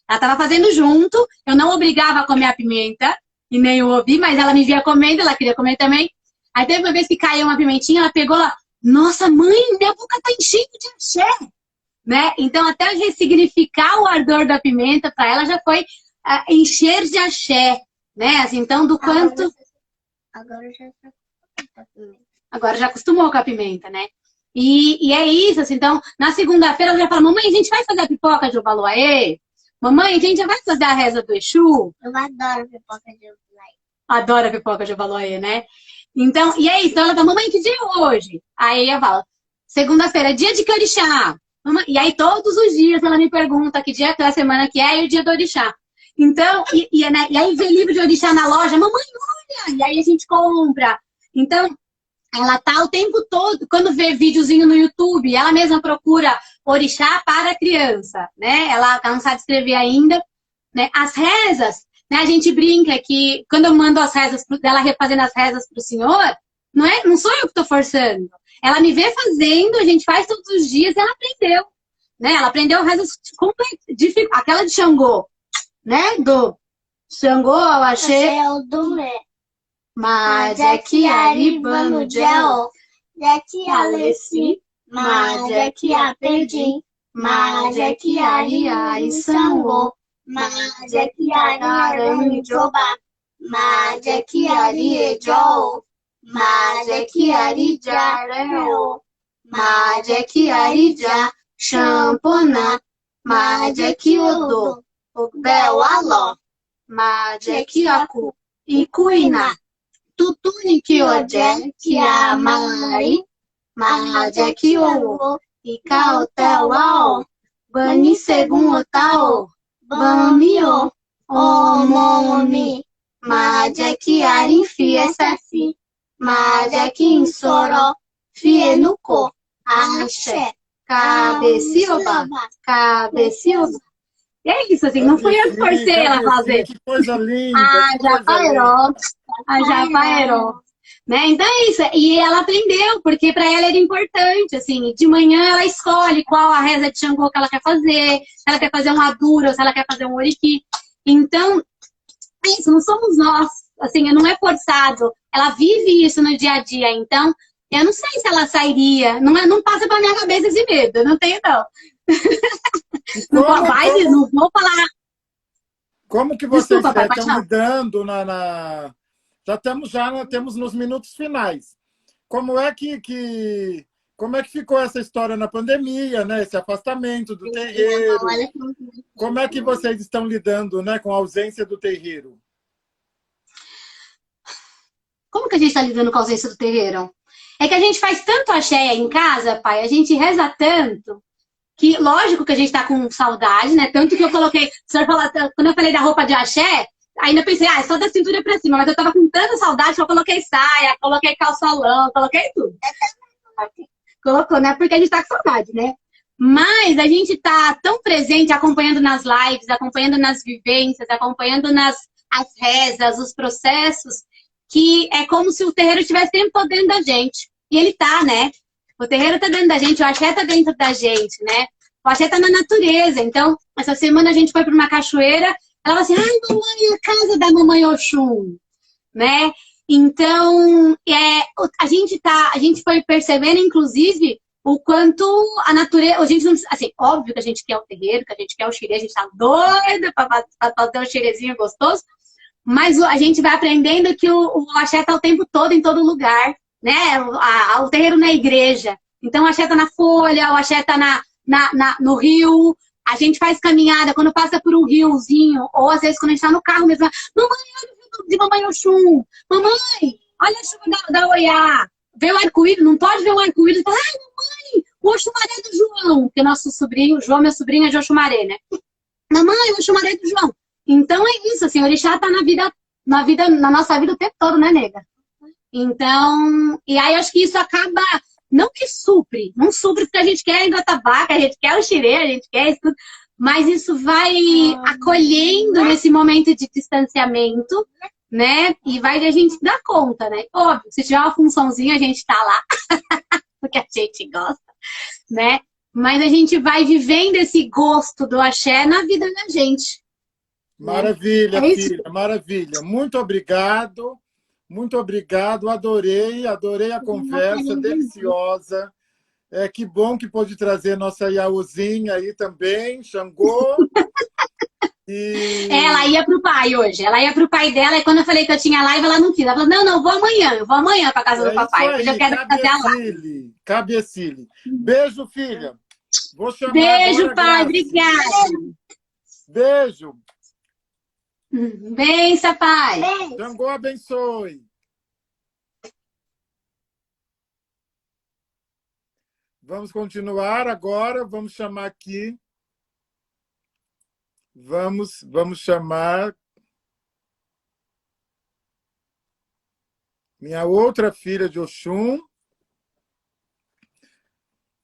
C: ela tava fazendo junto, eu não obrigava a comer a pimenta, e nem o ouvi, mas ela me via comendo, ela queria comer também. Aí teve uma vez que caiu uma pimentinha, ela pegou lá, nossa mãe, minha boca tá enchendo de axé, né? Então até ressignificar o ardor da pimenta para ela já foi encher de axé, né? Assim, então do quanto... Agora já acostumou com a pimenta, né? E é isso, assim, então na segunda-feira ela já fala, mamãe, a gente vai fazer a pipoca de Obaloaê? Mamãe, a gente já vai fazer a reza do Exu?
D: Eu adoro pipoca de Obaloaê.
C: Adora pipoca de Obaloaê, né? Então, e é isso. Então ela fala, mamãe, que dia é hoje? Aí eu falo, segunda-feira, dia de que orixá? Mamãe, e aí todos os dias ela me pergunta que dia da semana que é e o dia do orixá. Então, e aí vê livro de orixá na loja, mamãe, olha! E aí a gente compra. Então, ela tá o tempo todo, quando vê videozinho no YouTube, ela mesma procura orixá para criança, né? Ela não sabe escrever ainda, né? As rezas, né? A gente brinca que quando eu mando as rezas dela refazendo as rezas para o senhor, não sou eu que estou forçando. Ela me vê fazendo, a gente faz todos os dias e ela aprendeu, né? Ela aprendeu rezas aquela de Xangô, né? Do Xangô, eu achei.
D: É o do Mé.
C: Mas é que Aribano Gel,
D: é que Alessi, mas é que a Perdim, mas é que a Ria e Sango, mas é que a Ararani Jobá, mas é que a Rie Jo, mas é que a Rija Reo, mas é que a Rija Champona, mas é que Odo, o Bel Aló, mas é que Aku e Cuina. Tutuni que ode, que a mãe, mas é que o e cautela, bani segundo tal, bamio, omomi, Maja Kiari Fie Saci, Maja Kim Soró, Fie Nuko, Axé, Cabecioba, Cabecioba.
C: E é isso, assim, não fui eu que forcei ela a fazer.
B: Que coisa linda!
C: A
B: que coisa
C: Japaeró,
B: linda.
C: a Japaeró. Né? Então é isso, e ela aprendeu, porque para ela era importante, assim, de manhã ela escolhe qual a reza de Xangô que ela quer fazer, se ela quer fazer um Adura, ou se ela quer fazer um Oriki. Então, é isso, não somos nós, assim, não é forçado, ela vive isso no dia a dia, então, eu não sei se ela sairia, não passa pra minha cabeça esse medo, eu não tenho não. Não vou falar.
B: Como que vocês
C: Desculpa, pai,
B: estão lidando já temos nos minutos finais. Como é que ficou essa história na pandemia, né? Esse afastamento do terreiro? Como é que vocês estão lidando, né, com a ausência do terreiro?
C: Como que a gente está lidando com a ausência do terreiro? É que a gente faz tanto axé em casa, pai, a gente reza tanto, que lógico que a gente tá com saudade, né? Tanto que eu coloquei, quando eu falei da roupa de axé, ainda pensei, é só da cintura pra cima, mas eu tava com tanta saudade que eu coloquei saia, coloquei calçolão, coloquei tudo. Colocou, né? Porque a gente tá com saudade, né? Mas a gente tá tão presente, acompanhando nas lives, acompanhando nas vivências, acompanhando as rezas, os processos, que é como se o terreiro estivesse o tempo todo dentro da gente. E ele tá, né? O terreiro tá dentro da gente, o axé tá dentro da gente, né? O axé tá na natureza. Então, essa semana a gente foi para uma cachoeira, ela falou assim, ai, mamãe, a casa da mamãe Oxum, né? Então, a gente foi percebendo, inclusive, o quanto a natureza, a gente não, assim, óbvio que a gente quer o terreiro, que a gente quer o xirê, a gente tá doida para fazer um xirezinho gostoso, mas a gente vai aprendendo que o axé tá o tempo todo, em todo lugar, né? O terreiro na igreja. Então, o axé tá na folha, o axé tá no rio. A gente faz caminhada, quando passa por um riozinho, ou às vezes quando a gente tá no carro mesmo, mamãe, olha o rio de mamãe Oxum. Mamãe, olha a chuva da Oiá. Vê o arco-íris, não pode ver o arco-íris. Fala, ai, mamãe, o Oxumaré do João. Porque nosso sobrinho, o João, meu sobrinho, é de Oxumaré, né? Mamãe, o Oxumaré do João. Então é isso, assim, o orixá tá na nossa vida o tempo todo, né, nega? Então, e aí acho que isso acaba, não que supre, não supre porque a gente quer ainda a tabaca, a gente quer o xirê, a gente quer isso tudo, mas isso vai acolhendo nesse momento de distanciamento, né? E vai a gente dar conta, né? Óbvio, se tiver uma funçãozinha, a gente tá lá, porque a gente gosta, né? Mas a gente vai vivendo esse gosto do axé na vida da gente.
B: Maravilha, filha, maravilha. Muito obrigado. Muito obrigado, adorei a conversa, deliciosa. Que bom que pôde trazer nossa Yaozinha aí também, Xangô.
C: Ela ia pro pai hoje, ela ia pro pai dela, e quando eu falei que eu tinha live, ela não quis. Ela falou, não, eu vou amanhã pra casa do papai, hoje eu quero fazer a live.
B: Cabecile. Beijo, filha. Vou chamar
C: beijo,
B: agora,
C: pai,
B: Graça.
C: obrigada.
B: Beijo.
C: Benção, pai.
B: Xangô abençoe. Vamos continuar agora. Vamos chamar aqui. Vamos chamar minha outra filha de Oxum.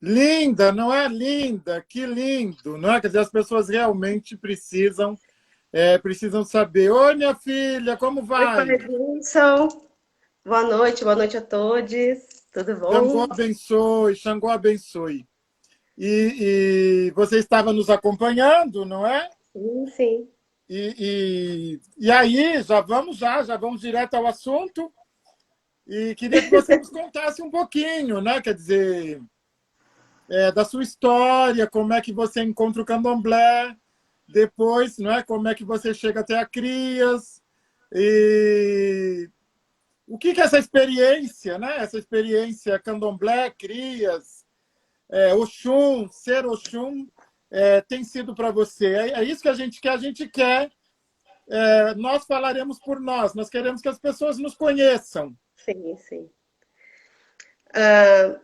B: Linda, não é linda? Que lindo, não é? Quer dizer, as pessoas realmente precisam saber. Oi, minha filha, como vai?
E: Oi, Pai Wilson. Boa noite a todos. Tudo bom?
B: Xangô abençoe, Xangô abençoe. E você estava nos acompanhando, não é?
E: Sim.
B: E aí, já vamos direto ao assunto. E queria que você nos contasse um pouquinho, né? Quer dizer, da sua história, como é que você encontra o candomblé, depois, não é? Como é que você chega até a Crias, e o que é essa experiência, né? Essa experiência candomblé, Crias, Oxum, ser Oxum, tem sido para você. É isso que a gente quer. Nós falaremos por nós queremos que as pessoas nos conheçam.
E: Sim.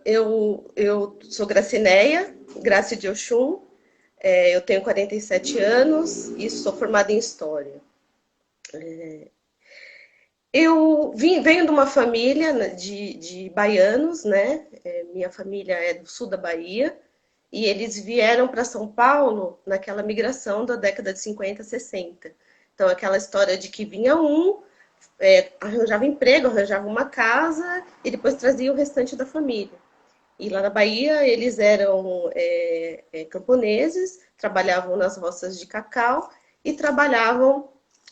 E: Eu sou Gracineia, Graça de Oxum. Eu tenho 47 anos e sou formada em História. venho de uma família né, de baianos, né? Minha família é do sul da Bahia, e eles vieram para São Paulo naquela migração da década de 50, 60. Então, aquela história de que vinha arranjava emprego, arranjava uma casa e depois trazia o restante da família. E lá na Bahia, eles eram camponeses, trabalhavam nas roças de cacau e trabalhavam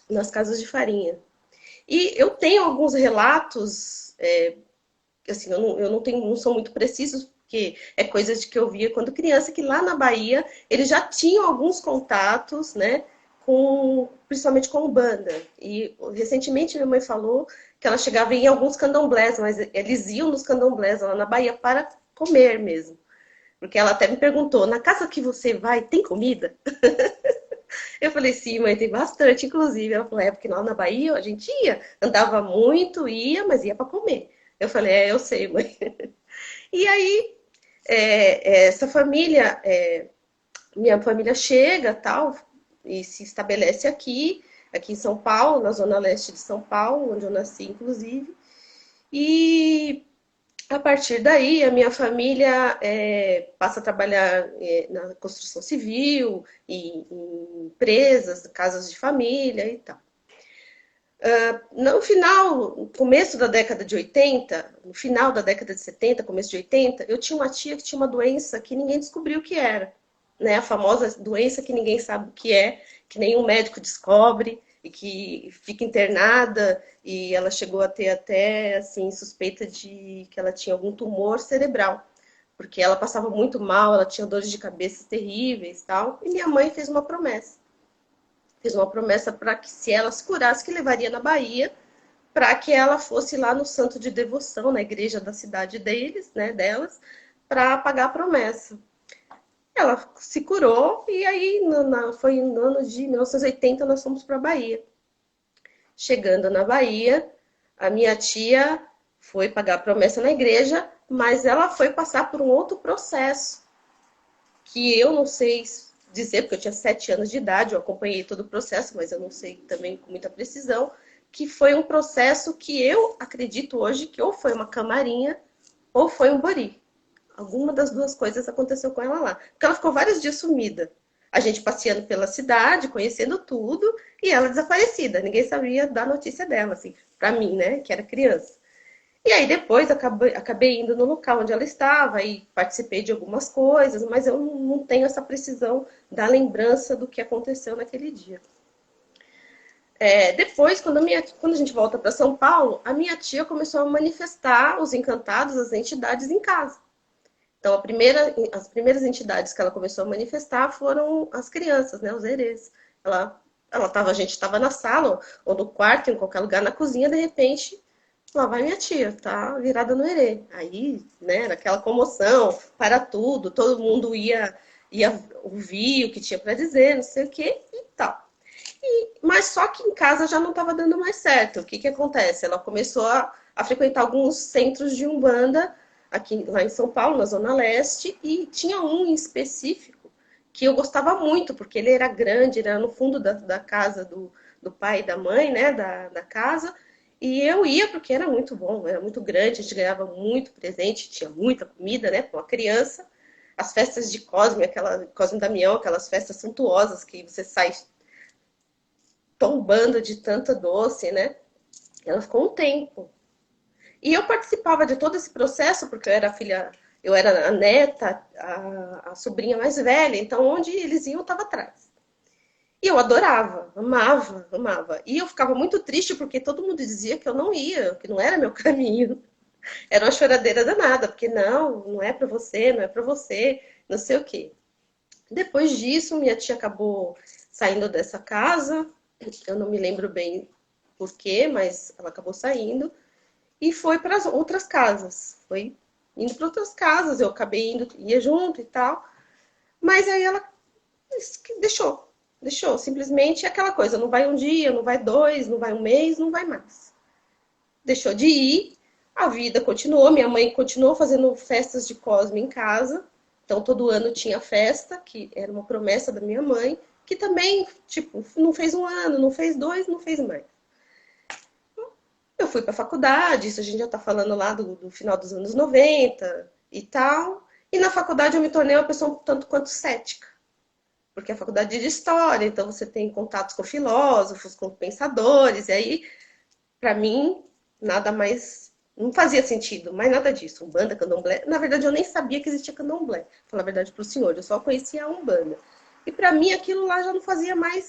E: nas casas de farinha. E eu tenho alguns relatos, assim, não são muito precisos, porque é coisas que eu via quando criança, que lá na Bahia eles já tinham alguns contatos, né, principalmente com banda. E recentemente minha mãe falou que ela chegava em alguns candomblés, mas eles iam nos candomblés lá na Bahia para comer mesmo. Porque ela até me perguntou, na casa que você vai, tem comida? Eu falei, sim, mãe, tem bastante, inclusive. Ela falou, porque lá na Bahia a gente ia, andava muito, ia, mas ia para comer. Eu falei, eu sei, mãe. E aí, essa família, minha família chega, tal, e se estabelece aqui em São Paulo, na zona leste de São Paulo, onde eu nasci, inclusive. E a partir daí, a minha família passa a trabalhar na construção civil, em empresas, casas de família e tal. No final, no começo da década de 80, no final da década de 70, começo de 80, eu tinha uma tia que tinha uma doença que ninguém descobriu o que era. Né? A famosa doença que ninguém sabe o que é, que nenhum médico descobre e que fica internada, e ela chegou a ter até assim, suspeita de que ela tinha algum tumor cerebral, porque ela passava muito mal, ela tinha dores de cabeça terríveis e tal, e minha mãe fez uma promessa. Fez uma promessa para que se ela se curasse, que levaria na Bahia, para que ela fosse lá no santo de devoção, na igreja da cidade deles, né, delas, para pagar a promessa. Ela se curou e aí foi no ano de 1980 nós fomos para a Bahia. Chegando na Bahia, a minha tia foi pagar a promessa na igreja, mas ela foi passar por um outro processo, que eu não sei dizer, porque eu tinha 7 anos de idade, eu acompanhei todo o processo, mas eu não sei também com muita precisão, que foi um processo que eu acredito hoje que ou foi uma camarinha ou foi um bori. Alguma das duas coisas aconteceu com ela lá. Porque ela ficou vários dias sumida. A gente passeando pela cidade, conhecendo tudo, e ela desaparecida. Ninguém sabia da notícia dela, assim, pra mim, né, que era criança. E aí depois acabei indo no local onde ela estava e participei de algumas coisas, mas eu não tenho essa precisão da lembrança do que aconteceu naquele dia. Depois, quando a gente volta para São Paulo, a minha tia começou a manifestar os encantados, as entidades em casa. Então, as primeiras entidades que ela começou a manifestar foram as crianças, né, os herês. A gente estava na sala, ou no quarto, em qualquer lugar, na cozinha, de repente, lá vai minha tia, tá virada no herê. Aí, né, era aquela comoção, para tudo, todo mundo ia ouvir o que tinha para dizer, não sei o que e tal. Mas só que em casa já não estava dando mais certo. O que acontece? Ela começou a frequentar alguns centros de Umbanda, lá em São Paulo, na Zona Leste, e tinha um em específico que eu gostava muito, porque ele era grande, era no fundo da casa do pai e da mãe, né, da casa, e eu ia porque era muito bom, era muito grande, a gente ganhava muito presente, tinha muita comida, né, para uma criança. As festas de Cosme, Cosme e Damião, aquelas festas suntuosas que você sai tombando de tanta doce, né? Ela ficou um tempo. E eu participava de todo esse processo, porque eu era a neta, a sobrinha mais velha, então onde eles iam, eu estava atrás. E eu adorava, amava, amava. E eu ficava muito triste porque todo mundo dizia que eu não ia, que não era meu caminho. Era uma choradeira danada, porque não é para você, não é para você, não sei o quê. Depois disso, minha tia acabou saindo dessa casa, eu não me lembro bem por quê, mas ela acabou saindo e foi para as outras casas. Foi indo para outras casas, eu acabei ia junto e tal. Mas aí ela deixou. Simplesmente aquela coisa, não vai um dia, não vai 2, não vai um mês, não vai mais. Deixou de ir, a vida continuou, minha mãe continuou fazendo festas de Cosme em casa. Então, todo ano tinha festa, que era uma promessa da minha mãe, que também, tipo, não fez 1 ano, não fez 2, não fez mais. Eu fui para a faculdade, isso a gente já está falando lá do final dos anos 90 e tal. E na faculdade eu me tornei uma pessoa um tanto quanto cética. Porque a faculdade é de história, então você tem contatos com filósofos, com pensadores, e aí, para mim, nada mais. Não fazia sentido, mais nada disso. Umbanda, candomblé. Na verdade, eu nem sabia que existia candomblé, pra falar a verdade para o senhor, eu só conhecia a Umbanda. E para mim aquilo lá já não fazia mais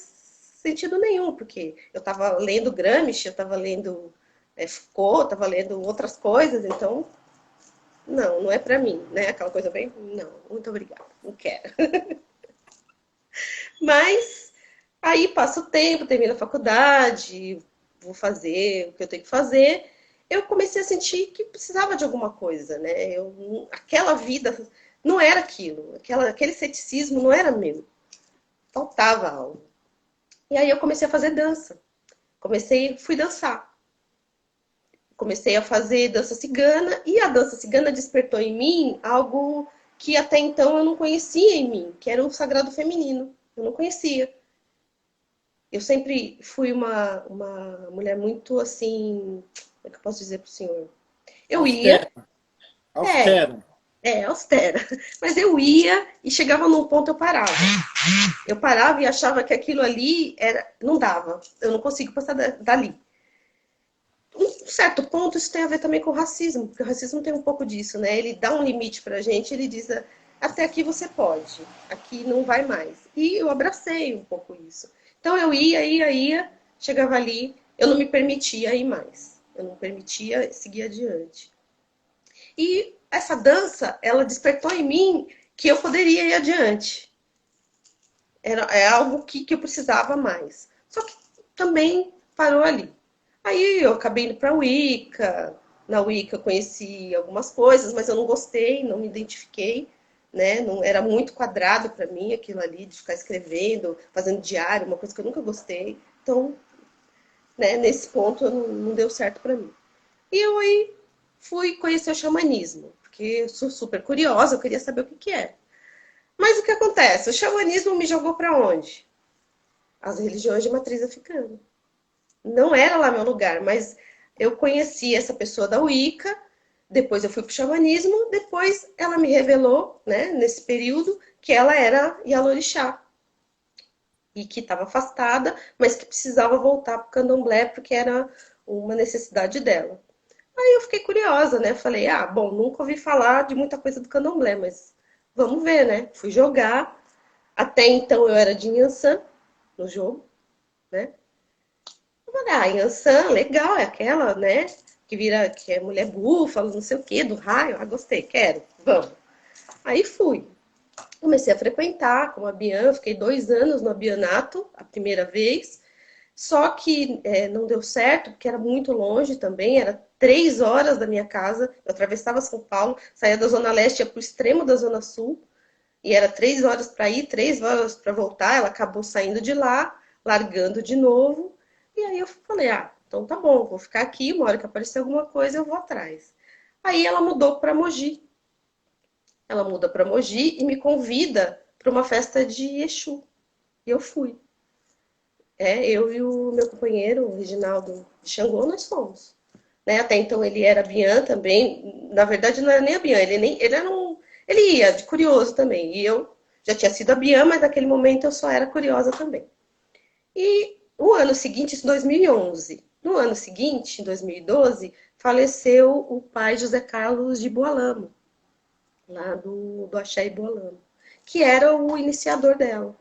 E: sentido nenhum, porque eu estava lendo Gramsci, eu estava lendo Foucault, estava lendo outras coisas, então não, não é para mim, né? Aquela coisa bem, não, muito obrigada, não quero. Mas aí passa o tempo, termino a faculdade, vou fazer o que eu tenho que fazer. Eu comecei a sentir que precisava de alguma coisa, né? Aquela vida não era aquilo, aquele ceticismo não era meu. Faltava algo. E aí eu comecei a fazer dança. Fui dançar. Comecei a fazer dança cigana e a dança cigana despertou em mim algo que até então eu não conhecia em mim, que era o sagrado feminino. Eu não conhecia. Eu sempre fui uma mulher muito assim, como é que eu posso dizer para o senhor? Eu ia,
B: Austera. Austera.
E: austera, mas eu ia e chegava num ponto eu parava. Eu parava e achava que aquilo ali não dava, eu não consigo passar dali. Um certo ponto isso tem a ver também com o racismo, porque o racismo tem um pouco disso, né? Ele dá um limite pra gente, ele diz, até aqui você pode, aqui não vai mais. E eu abracei um pouco isso. Então eu ia, chegava ali, eu não me permitia ir mais. Eu não permitia seguir adiante. E essa dança, ela despertou em mim que eu poderia ir adiante. É algo que eu precisava mais. Só que também parou ali. Aí eu acabei indo para a Wicca. Na Wicca eu conheci algumas coisas, mas eu não gostei, não me identifiquei, né? Não era muito quadrado para mim aquilo ali de ficar escrevendo, fazendo diário, uma coisa que eu nunca gostei. Então, né, nesse ponto não deu certo para mim. E eu aí fui conhecer o xamanismo, porque eu sou super curiosa, eu queria saber o que é. Mas o que acontece? O xamanismo me jogou para onde? As religiões de matriz africana. Não era lá meu lugar, mas eu conheci essa pessoa da Wicca, depois eu fui para o xamanismo, depois ela me revelou, né, nesse período, que ela era Yalorixá. E que estava afastada, mas que precisava voltar para o candomblé, porque era uma necessidade dela. Aí eu fiquei curiosa, né? Falei, bom, nunca ouvi falar de muita coisa do candomblé, mas vamos ver, né? Fui jogar. Até então eu era de Inhansã no jogo, né? Eu falei, Inhansã, legal, é aquela, né? Que é mulher búfalo, não sei o quê, do raio. Gostei, quero, vamos. Aí fui. Comecei a frequentar com a Bian, fiquei 2 anos no Abianato, a primeira vez. Só que não deu certo, porque era muito longe também, era 3 horas da minha casa. Eu atravessava São Paulo, saía da Zona Leste, ia para o extremo da Zona Sul, e era 3 horas para ir, 3 horas para voltar. Ela acabou saindo de lá, largando de novo. E aí eu falei, então tá bom, vou ficar aqui, uma hora que aparecer alguma coisa eu vou atrás. Aí ela mudou para Mogi. Ela muda para Mogi e me convida para uma festa de Exu. E eu fui. Eu e o meu companheiro, o Reginaldo de Xangô, nós fomos. Né? Até então ele era Bian também. Na verdade, não era nem a Bian, ele ia de curioso também. E eu já tinha sido a Bian, mas naquele momento eu só era curiosa também. E o ano seguinte, em 2011, no ano seguinte, em 2012, faleceu o pai José Carlos de Boalamo, lá do Axé e Boalamo, que era o iniciador dela.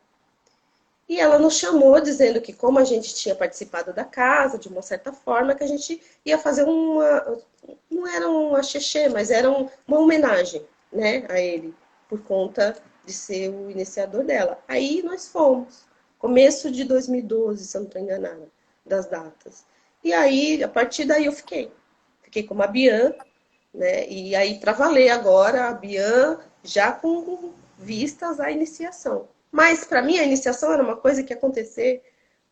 E: E ela nos chamou dizendo que como a gente tinha participado da casa, de uma certa forma, que a gente ia fazer não era um axexê, mas era uma homenagem, né, a ele, por conta de ser o iniciador dela. Aí nós fomos, começo de 2012, se eu não estou enganada, das datas. E aí, a partir daí eu fiquei com a Bian, né, e aí para valer agora, a Bian já com vistas à iniciação. Mas para mim a iniciação era uma coisa que ia acontecer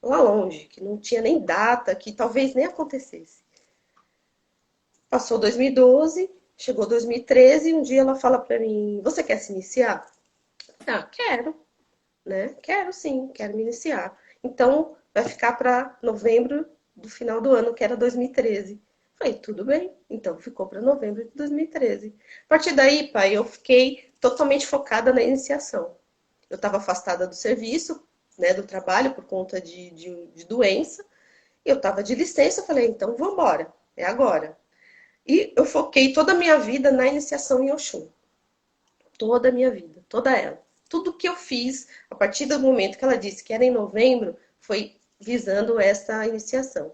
E: lá longe, que não tinha nem data, que talvez nem acontecesse. Passou 2012, chegou 2013, um dia ela fala para mim, você quer se iniciar? Quero, né? Quero sim, quero me iniciar. Então vai ficar para novembro do final do ano, que era 2013. Falei, tudo bem. Então ficou para novembro de 2013. A partir daí, pai, eu fiquei totalmente focada na iniciação. Eu estava afastada do serviço, né, do trabalho, por conta de doença. Eu estava de licença, eu falei, então vamos embora, é agora. E eu foquei toda a minha vida na iniciação em Oxum. Toda a minha vida, toda ela. Tudo que eu fiz, a partir do momento que ela disse que era em novembro, foi visando essa iniciação.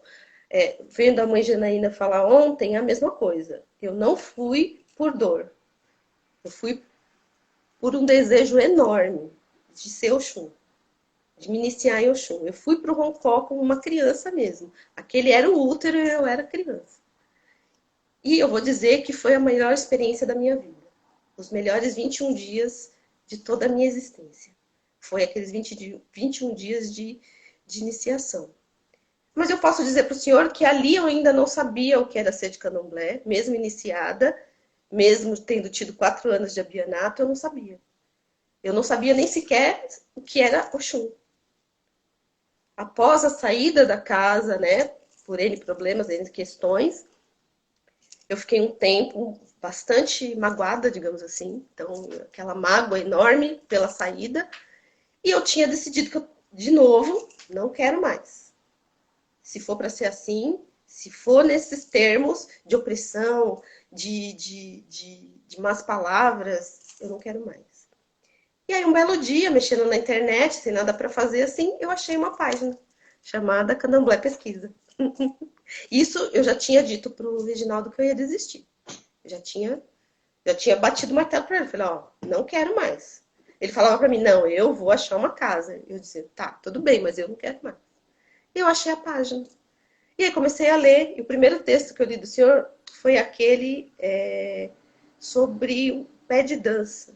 E: Vendo a mãe Janaína falar ontem, a mesma coisa. Eu não fui por dor. Eu fui por um desejo enorme de ser Oxum, de me iniciar em Oxum. Eu fui para o Roncó como uma criança mesmo. Aquele era o útero e eu era criança. E eu vou dizer que foi a melhor experiência da minha vida. Os melhores 21 dias de toda a minha existência. Foi aqueles 21 dias de iniciação. Mas eu posso dizer para o senhor que ali eu ainda não sabia o que era ser de candomblé, mesmo iniciada, mesmo tendo tido 4 anos de abianato, eu não sabia. Eu não sabia nem sequer o que era Oxum. Após a saída da casa, né, por N problemas, N questões, eu fiquei um tempo bastante magoada, digamos assim. Então, aquela mágoa enorme pela saída. E eu tinha decidido que eu, de novo, não quero mais. Se for para ser assim, se for nesses termos de opressão, de más palavras, eu não quero mais. E aí, um belo dia, mexendo na internet, sem nada para fazer assim, eu achei uma página chamada Candomblé Pesquisa. Isso eu já tinha dito pro Reginaldo que eu ia desistir. Já tinha batido o martelo para ele. Falei, ó, não quero mais. Ele falava para mim, não, eu vou achar uma casa. Eu dizia, tá, tudo bem, mas eu não quero mais. Eu achei a página. E aí comecei a ler. E o primeiro texto que eu li do senhor foi aquele sobre o pé de dança.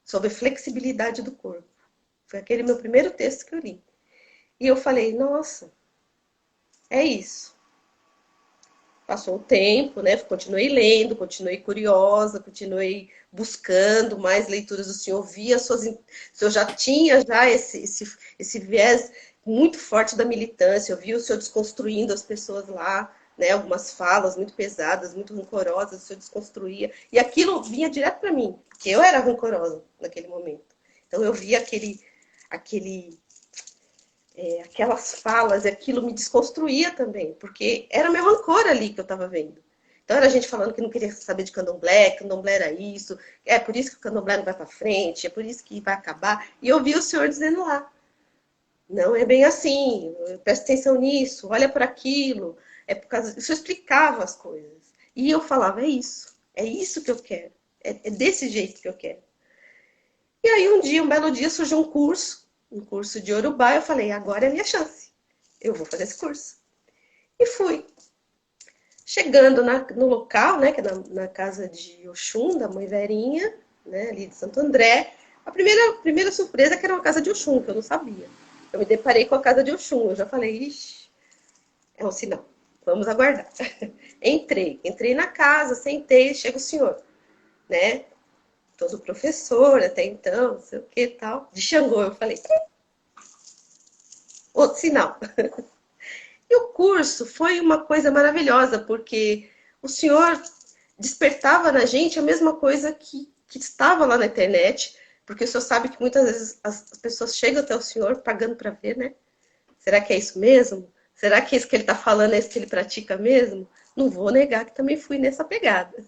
E: Sobre flexibilidade do corpo. Foi aquele meu primeiro texto que eu li. E eu falei, nossa, é isso. Passou o tempo, né? Continuei lendo, continuei curiosa, continuei buscando mais leituras do senhor. Via suas... O senhor já tinha esse viés muito forte da militância. Eu vi o senhor desconstruindo as pessoas lá, né? Algumas falas muito pesadas, muito rancorosas, o senhor desconstruía. E aquilo vinha direto para mim, porque eu era rancorosa naquele momento. Então eu via aquelas falas, e aquilo me desconstruía também, porque era meu rancor ali que eu estava vendo. Então era gente falando que não queria saber de candomblé, que candomblé era isso, é por isso que o candomblé não vai para frente, é por isso que vai acabar. E eu vi o senhor dizendo lá, não é bem assim, presta atenção nisso, olha para aquilo, é por causa... O senhor explicava as coisas. E eu falava, é isso que eu quero, é desse jeito que eu quero. E aí um belo dia, surgiu um curso de Yorubá, eu falei, agora é a minha chance. Eu vou fazer esse curso. E fui. Chegando no local, né, que é na casa de Oxum, da mãe Verinha, né, ali de Santo André, a primeira surpresa é que era uma casa de Oxum, que eu não sabia. Eu me deparei com a casa de Oxum, eu já falei, ixi, é um sinal, vamos aguardar. Entrei na casa, sentei, chega o senhor, né, todo professor até então, não sei o que tal, de Xangô, eu falei, outro sinal. E o curso foi uma coisa maravilhosa, porque o senhor despertava na gente a mesma coisa que estava lá na internet, porque o senhor sabe que muitas vezes as pessoas chegam até o senhor pagando para ver, né? Será que é isso mesmo? Será que isso que ele está falando é isso que ele pratica mesmo? Não vou negar que também fui nessa pegada.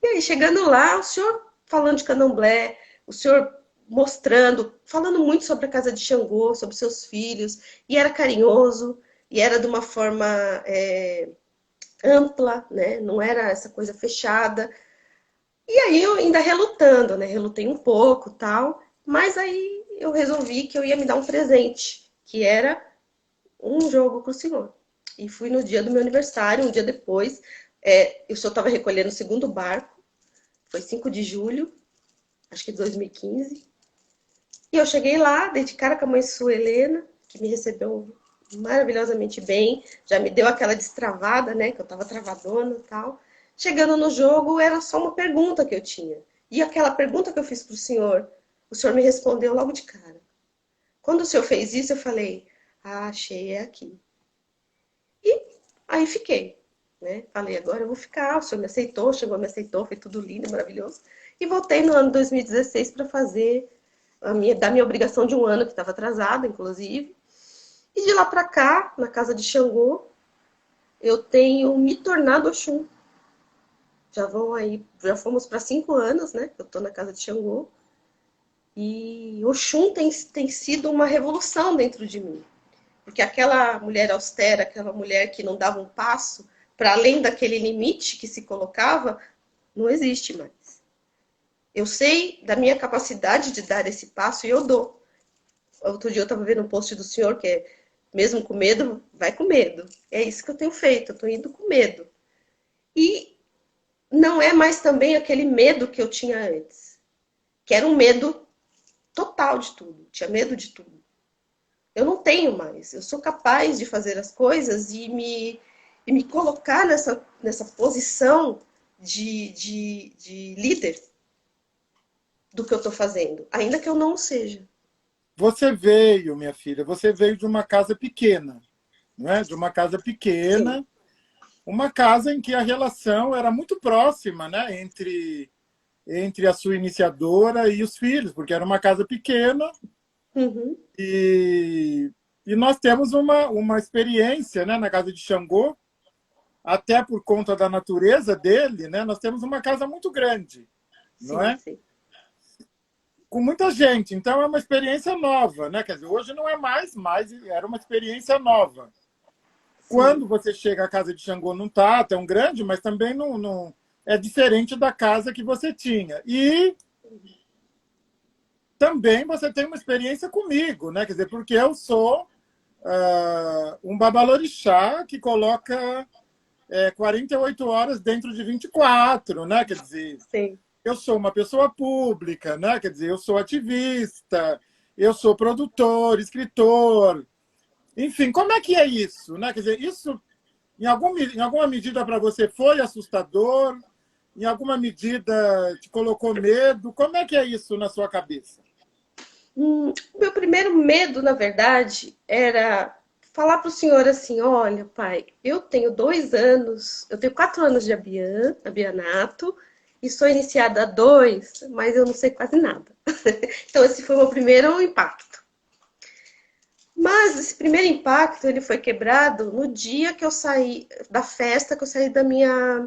E: E aí, chegando lá, o senhor falando de candomblé, o senhor mostrando, falando muito sobre a casa de Xangô, sobre seus filhos, e era carinhoso, e era de uma forma ampla, né? Não era essa coisa fechada. E aí eu ainda relutando, né? Relutei um pouco, tal, mas aí eu resolvi que eu ia me dar um presente, que era um jogo para o senhor. E fui no dia do meu aniversário, um dia depois, o senhor estava recolhendo o segundo barco, foi 5 de julho, acho que de 2015. E eu cheguei lá, dei de cara com a mãe sua, Helena, que me recebeu maravilhosamente bem, já me deu aquela destravada, né, que eu tava travadona e tal. Chegando no jogo, era só uma pergunta que eu tinha. E aquela pergunta que eu fiz pro senhor, o senhor me respondeu logo de cara. Quando o senhor fez isso, eu falei, achei, é aqui. E Aí fiquei, né? Falei, agora eu vou ficar, o senhor me aceitou, chegou, me aceitou, foi tudo lindo, maravilhoso. E voltei no ano 2016 para fazer da minha obrigação de um ano, que estava atrasada, inclusive. E de lá para cá, na casa de Xangô, eu tenho me tornado Oxum. Já fomos para 5 anos, né? Eu estou na casa de Xangô. E Oxum tem sido uma revolução dentro de mim. Porque aquela mulher austera, aquela mulher que não dava um passo para além daquele limite que se colocava, não existe mais. Eu sei da minha capacidade de dar esse passo e eu dou. Outro dia eu estava vendo um post do senhor que é, mesmo com medo, vai com medo. É isso que eu tenho feito, eu estou indo com medo. E não é mais também aquele medo que eu tinha antes, que era um medo total de tudo, tinha medo de tudo. Eu não tenho mais, eu sou capaz de fazer as coisas e me colocar nessa posição de líder do que eu estou fazendo, ainda que eu não seja.
B: Você veio, minha filha, você veio de uma casa pequena, não é? De uma casa pequena,
E: Sim.
B: uma casa em que a relação era muito próxima, né? Entre a sua iniciadora e os filhos, porque era uma casa pequena.
E: Uhum.
B: E nós temos uma experiência, né, na casa de Xangô, até por conta da natureza dele, né? Nós temos uma casa muito grande, não
E: Sim,
B: é?
E: sim.
B: Com muita gente. Então é uma experiência nova, né? Quer dizer, hoje não é mais, mas era uma experiência nova.
E: Sim.
B: Quando você chega à casa de Xangô, não está tão grande, mas também não é diferente da casa que você tinha. E também você tem uma experiência comigo, né? Quer dizer, porque eu sou um babalorixá que coloca 48 horas dentro de 24, né? Quer dizer,
E: Sim.
B: eu sou uma pessoa pública, né? Quer dizer, eu sou ativista, eu sou produtor, escritor. Enfim, como é que é isso, né? Quer dizer, isso em alguma medida para você foi assustador? Em alguma medida te colocou medo? Como é que é isso na sua cabeça?
E: O meu primeiro medo, na verdade, era falar para o senhor assim: olha, pai, eu tenho 2 anos, eu tenho 4 anos de abianato, e sou iniciada há 2, mas eu não sei quase nada. Então, esse foi o meu primeiro impacto. Mas esse primeiro impacto ele foi quebrado no dia que eu saí da festa, que eu saí da minha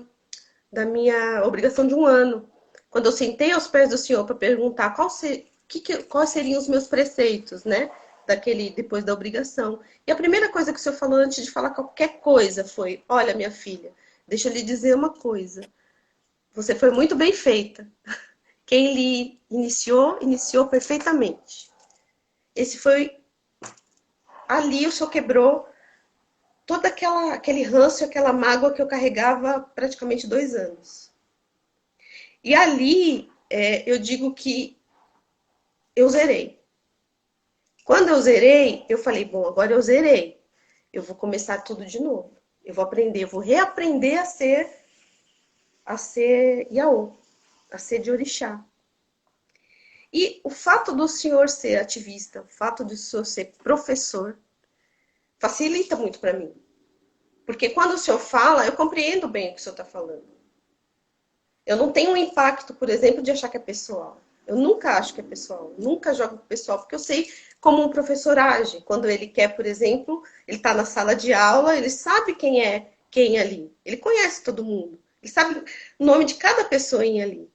E: obrigação de um ano. Quando eu sentei aos pés do senhor para perguntar quais seriam os meus preceitos, né? Depois da obrigação. E a primeira coisa que o senhor falou antes de falar qualquer coisa foi: olha, minha filha, deixa eu lhe dizer uma coisa. Você foi muito bem feita. Quem lhe iniciou perfeitamente. Esse foi. Ali o senhor quebrou todo aquele ranço, aquela mágoa que eu carregava praticamente 2 anos. E ali eu digo que eu zerei. Quando eu zerei, eu falei, bom, agora eu zerei. Eu vou começar tudo de novo. Eu vou aprender, eu vou reaprender a ser Yaô, a ser de orixá. E o fato do senhor ser ativista, o fato do senhor ser professor, facilita muito para mim. Porque quando o senhor fala, eu compreendo bem o que o senhor está falando. Eu não tenho um impacto, por exemplo, de achar que é pessoal. Eu nunca acho que é pessoal, nunca jogo pessoal, porque eu sei como um professor age. Quando ele quer, por exemplo, ele está na sala de aula, ele sabe quem é quem ali. Ele conhece todo mundo. Ele sabe o nome de cada pessoinha ali.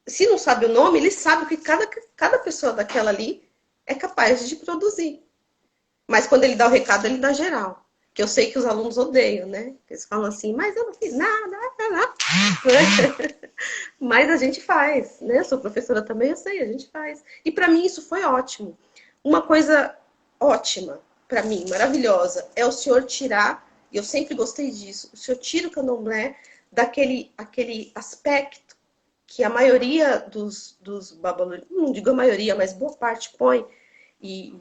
E: Se não sabe o nome, ele sabe o que cada pessoa daquela ali é capaz de produzir. Mas quando ele dá o recado, ele dá geral. Que eu sei que os alunos odeiam, né? Eles falam assim, mas eu não fiz nada. Mas a gente faz, né? Eu sou professora também, eu sei, a gente faz. E para mim isso foi ótimo. Uma coisa ótima para mim, maravilhosa, é o senhor tirar, e eu sempre gostei disso, o senhor tira o candomblé daquele aspecto que a maioria dos babalorixás, não digo a maioria, mas boa parte põe, e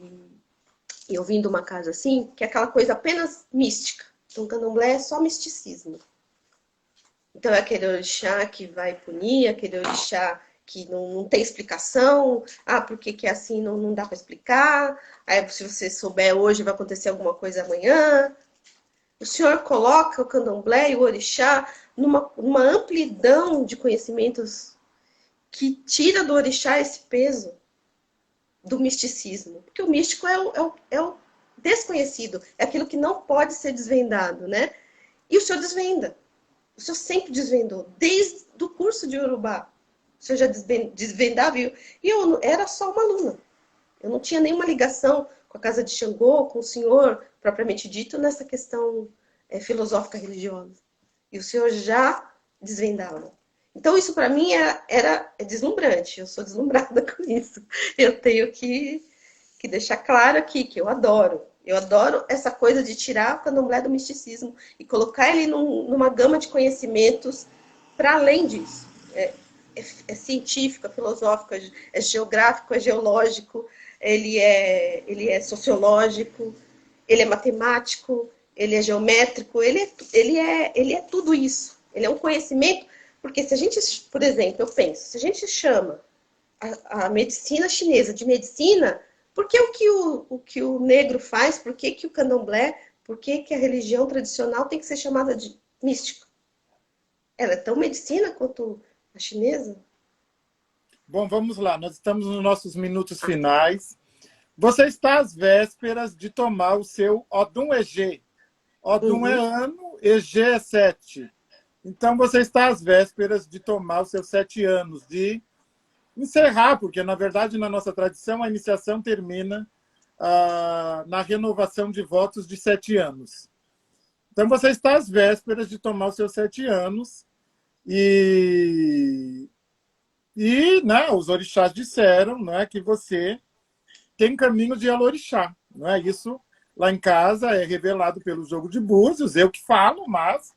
E: eu vim de uma casa assim, que é aquela coisa apenas mística. Então, o candomblé é só misticismo. Então, é aquele orixá que vai punir, aquele orixá que não tem explicação. Ah, por que é assim? Não dá para explicar. Aí, se você souber hoje, vai acontecer alguma coisa amanhã. O senhor coloca o candomblé e o orixá numa amplidão de conhecimentos que tira do orixá esse peso do misticismo. Porque o místico é o desconhecido, é aquilo que não pode ser desvendado, né? E o senhor desvenda. O senhor sempre desvendou, desde o curso de Urubá. O senhor já desvendava, e eu era só uma aluna. Eu não tinha nenhuma ligação com a casa de Xangô, com o senhor, propriamente dito, nessa questão filosófica religiosa. E o senhor já desvendava. Então, isso para mim é deslumbrante. Eu sou deslumbrada com isso. Eu tenho que deixar claro aqui que eu adoro. Eu adoro essa coisa de tirar o candomblé do misticismo e colocar ele numa gama de conhecimentos para além disso. É científico, é filosófico, é geográfico, é geológico, ele é sociológico, ele é matemático, ele é geométrico, ele é tudo isso. Ele é um conhecimento, porque se a gente, por exemplo, eu penso, se a gente chama a medicina chinesa de medicina, por que o que o negro faz, por que o candomblé, por que a religião tradicional tem que ser chamada de mística? Ela é tão medicina quanto a chinesa?
B: Bom, vamos lá. Nós estamos nos nossos minutos finais. Você está às vésperas de tomar o seu Odum EG. Odum é ano, EG é 7. Então, você está às vésperas de tomar os seus 7 anos, de encerrar, porque, na verdade, na nossa tradição, a iniciação termina na renovação de votos de 7 anos. Então, você está às vésperas de tomar os seus 7 anos e né, os orixás disseram, né, que você tem caminho de Alorixá. Não é isso? Lá em casa é revelado pelo jogo de búzios, eu que falo, mas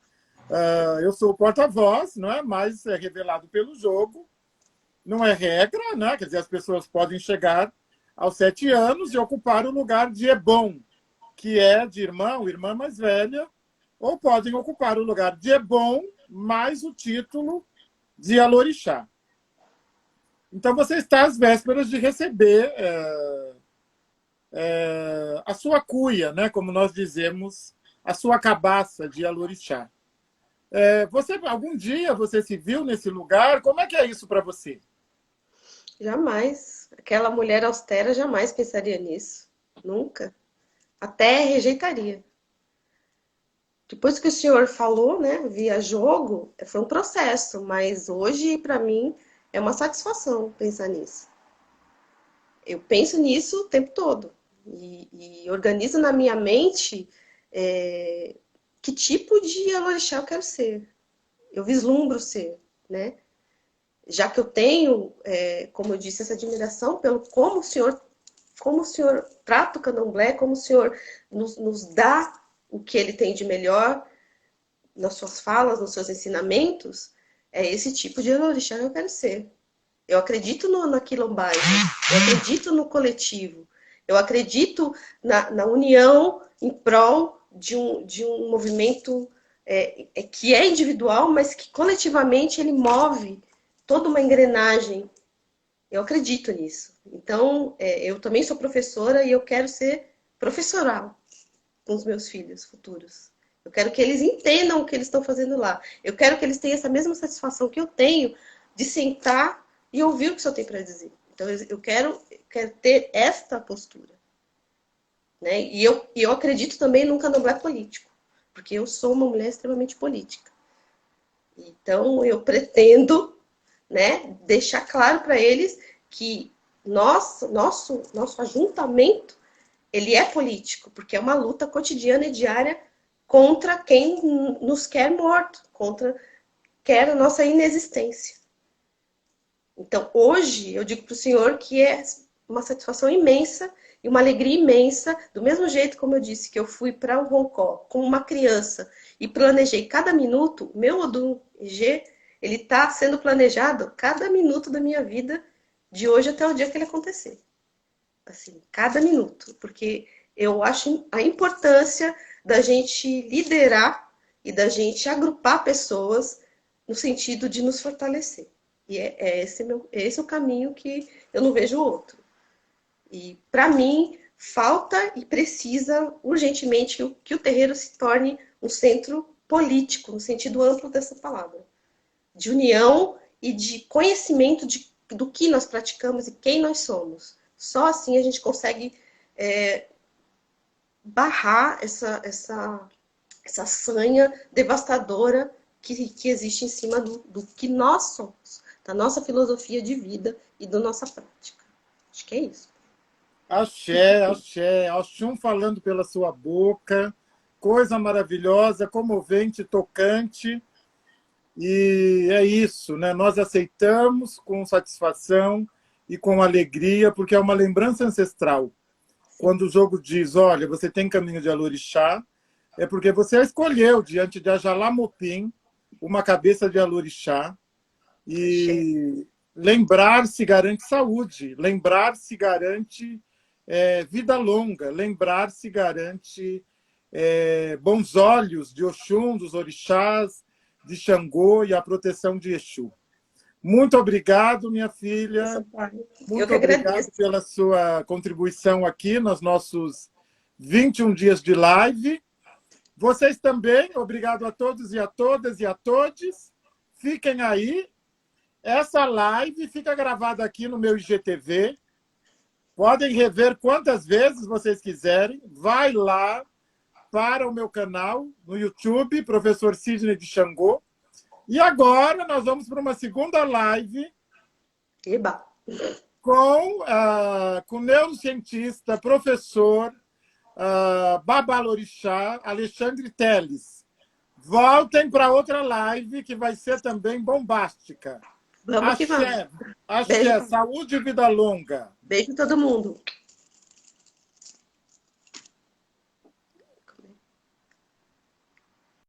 B: eu sou o porta-voz, não é? Mas é revelado pelo jogo. Não é regra, né? Quer dizer, as pessoas podem chegar aos 7 anos e ocupar o lugar de Ebom, que é de irmão, irmã mais velha, ou podem ocupar o lugar de Ebom mais o título de Alorixá. Então, você está às vésperas de receber a sua cuia, né? Como nós dizemos, a sua cabaça de Alorixá. Algum dia você se viu nesse lugar? Como é que é isso para você?
E: Jamais. Aquela mulher austera jamais pensaria nisso. Nunca. Até rejeitaria. Depois que o senhor falou, né, via jogo, foi um processo, mas hoje, para mim, é uma satisfação pensar nisso. Eu penso nisso o tempo todo. E organizo na minha mente que tipo de Alorixá eu quero ser. Eu vislumbro ser, né? Já que eu tenho, como eu disse, essa admiração pelo como o senhor trata o candomblé, como o senhor nos dá o que ele tem de melhor nas suas falas, nos seus ensinamentos, é esse tipo de Alorixá que eu quero ser. Eu acredito na quilombagem, eu acredito no coletivo, eu acredito na união em prol de um movimento que é individual, mas que coletivamente ele move toda uma engrenagem. Eu acredito nisso. Então, eu também sou professora e eu quero ser professoral com os meus filhos futuros. Eu quero que eles entendam o que eles estão fazendo lá. Eu quero que eles tenham essa mesma satisfação que eu tenho de sentar e ouvir o que o senhor tem para dizer. Então, eu quero ter esta postura. Né? E eu acredito também num candomblé político, porque eu sou uma mulher extremamente política. Então, eu pretendo, né, deixar claro para eles que nosso ajuntamento ele é político, porque é uma luta cotidiana e diária contra quem nos quer morto, quer a nossa inexistência. Então, hoje, eu digo para o senhor que é uma satisfação imensa e uma alegria imensa, do mesmo jeito como eu disse que eu fui para o Roncó como uma criança e planejei cada minuto, meu Odum EG, ele está sendo planejado cada minuto da minha vida, de hoje até o dia que ele acontecer. Assim, cada minuto, porque eu acho a importância da gente liderar e da gente agrupar pessoas no sentido de nos fortalecer. E esse é o caminho que eu não vejo outro. E, para mim, falta e precisa urgentemente que o terreiro se torne um centro político, no sentido amplo dessa palavra, de união e de conhecimento do que nós praticamos e quem nós somos. Só assim a gente consegue barrar essa sanha devastadora que existe em cima do que nós somos, da nossa filosofia de vida e da nossa prática. Acho que é isso.
B: Axé, axé, Oxum falando pela sua boca, coisa maravilhosa, comovente, tocante. E é isso, né? Nós aceitamos com satisfação e com alegria, porque é uma lembrança ancestral. Quando o jogo diz, olha, você tem caminho de Alorixá, é porque você escolheu, diante de Ajalamopim, uma cabeça de Alorixá. E lembrar-se garante saúde, lembrar-se garante vida longa, lembrar-se garante bons olhos de Oxum, dos orixás, de Xangô e a proteção de Exu. Muito obrigado, minha filha. Muito obrigado pela sua contribuição aqui nos nossos 21 dias de live. Vocês também, obrigado a todos e a todas e a todos. Fiquem aí. Essa live fica gravada aqui no meu IGTV. Podem rever quantas vezes vocês quiserem. Vai lá para o meu canal no YouTube, Professor Sidney de Xangô. E agora nós vamos para uma segunda live com o neurocientista, professor Babalorixá, Alexandre Teles. Voltem para outra live que vai ser também bombástica.
E: Vamos que vamos.
B: Axé, saúde e vida longa.
E: Beijo a todo mundo.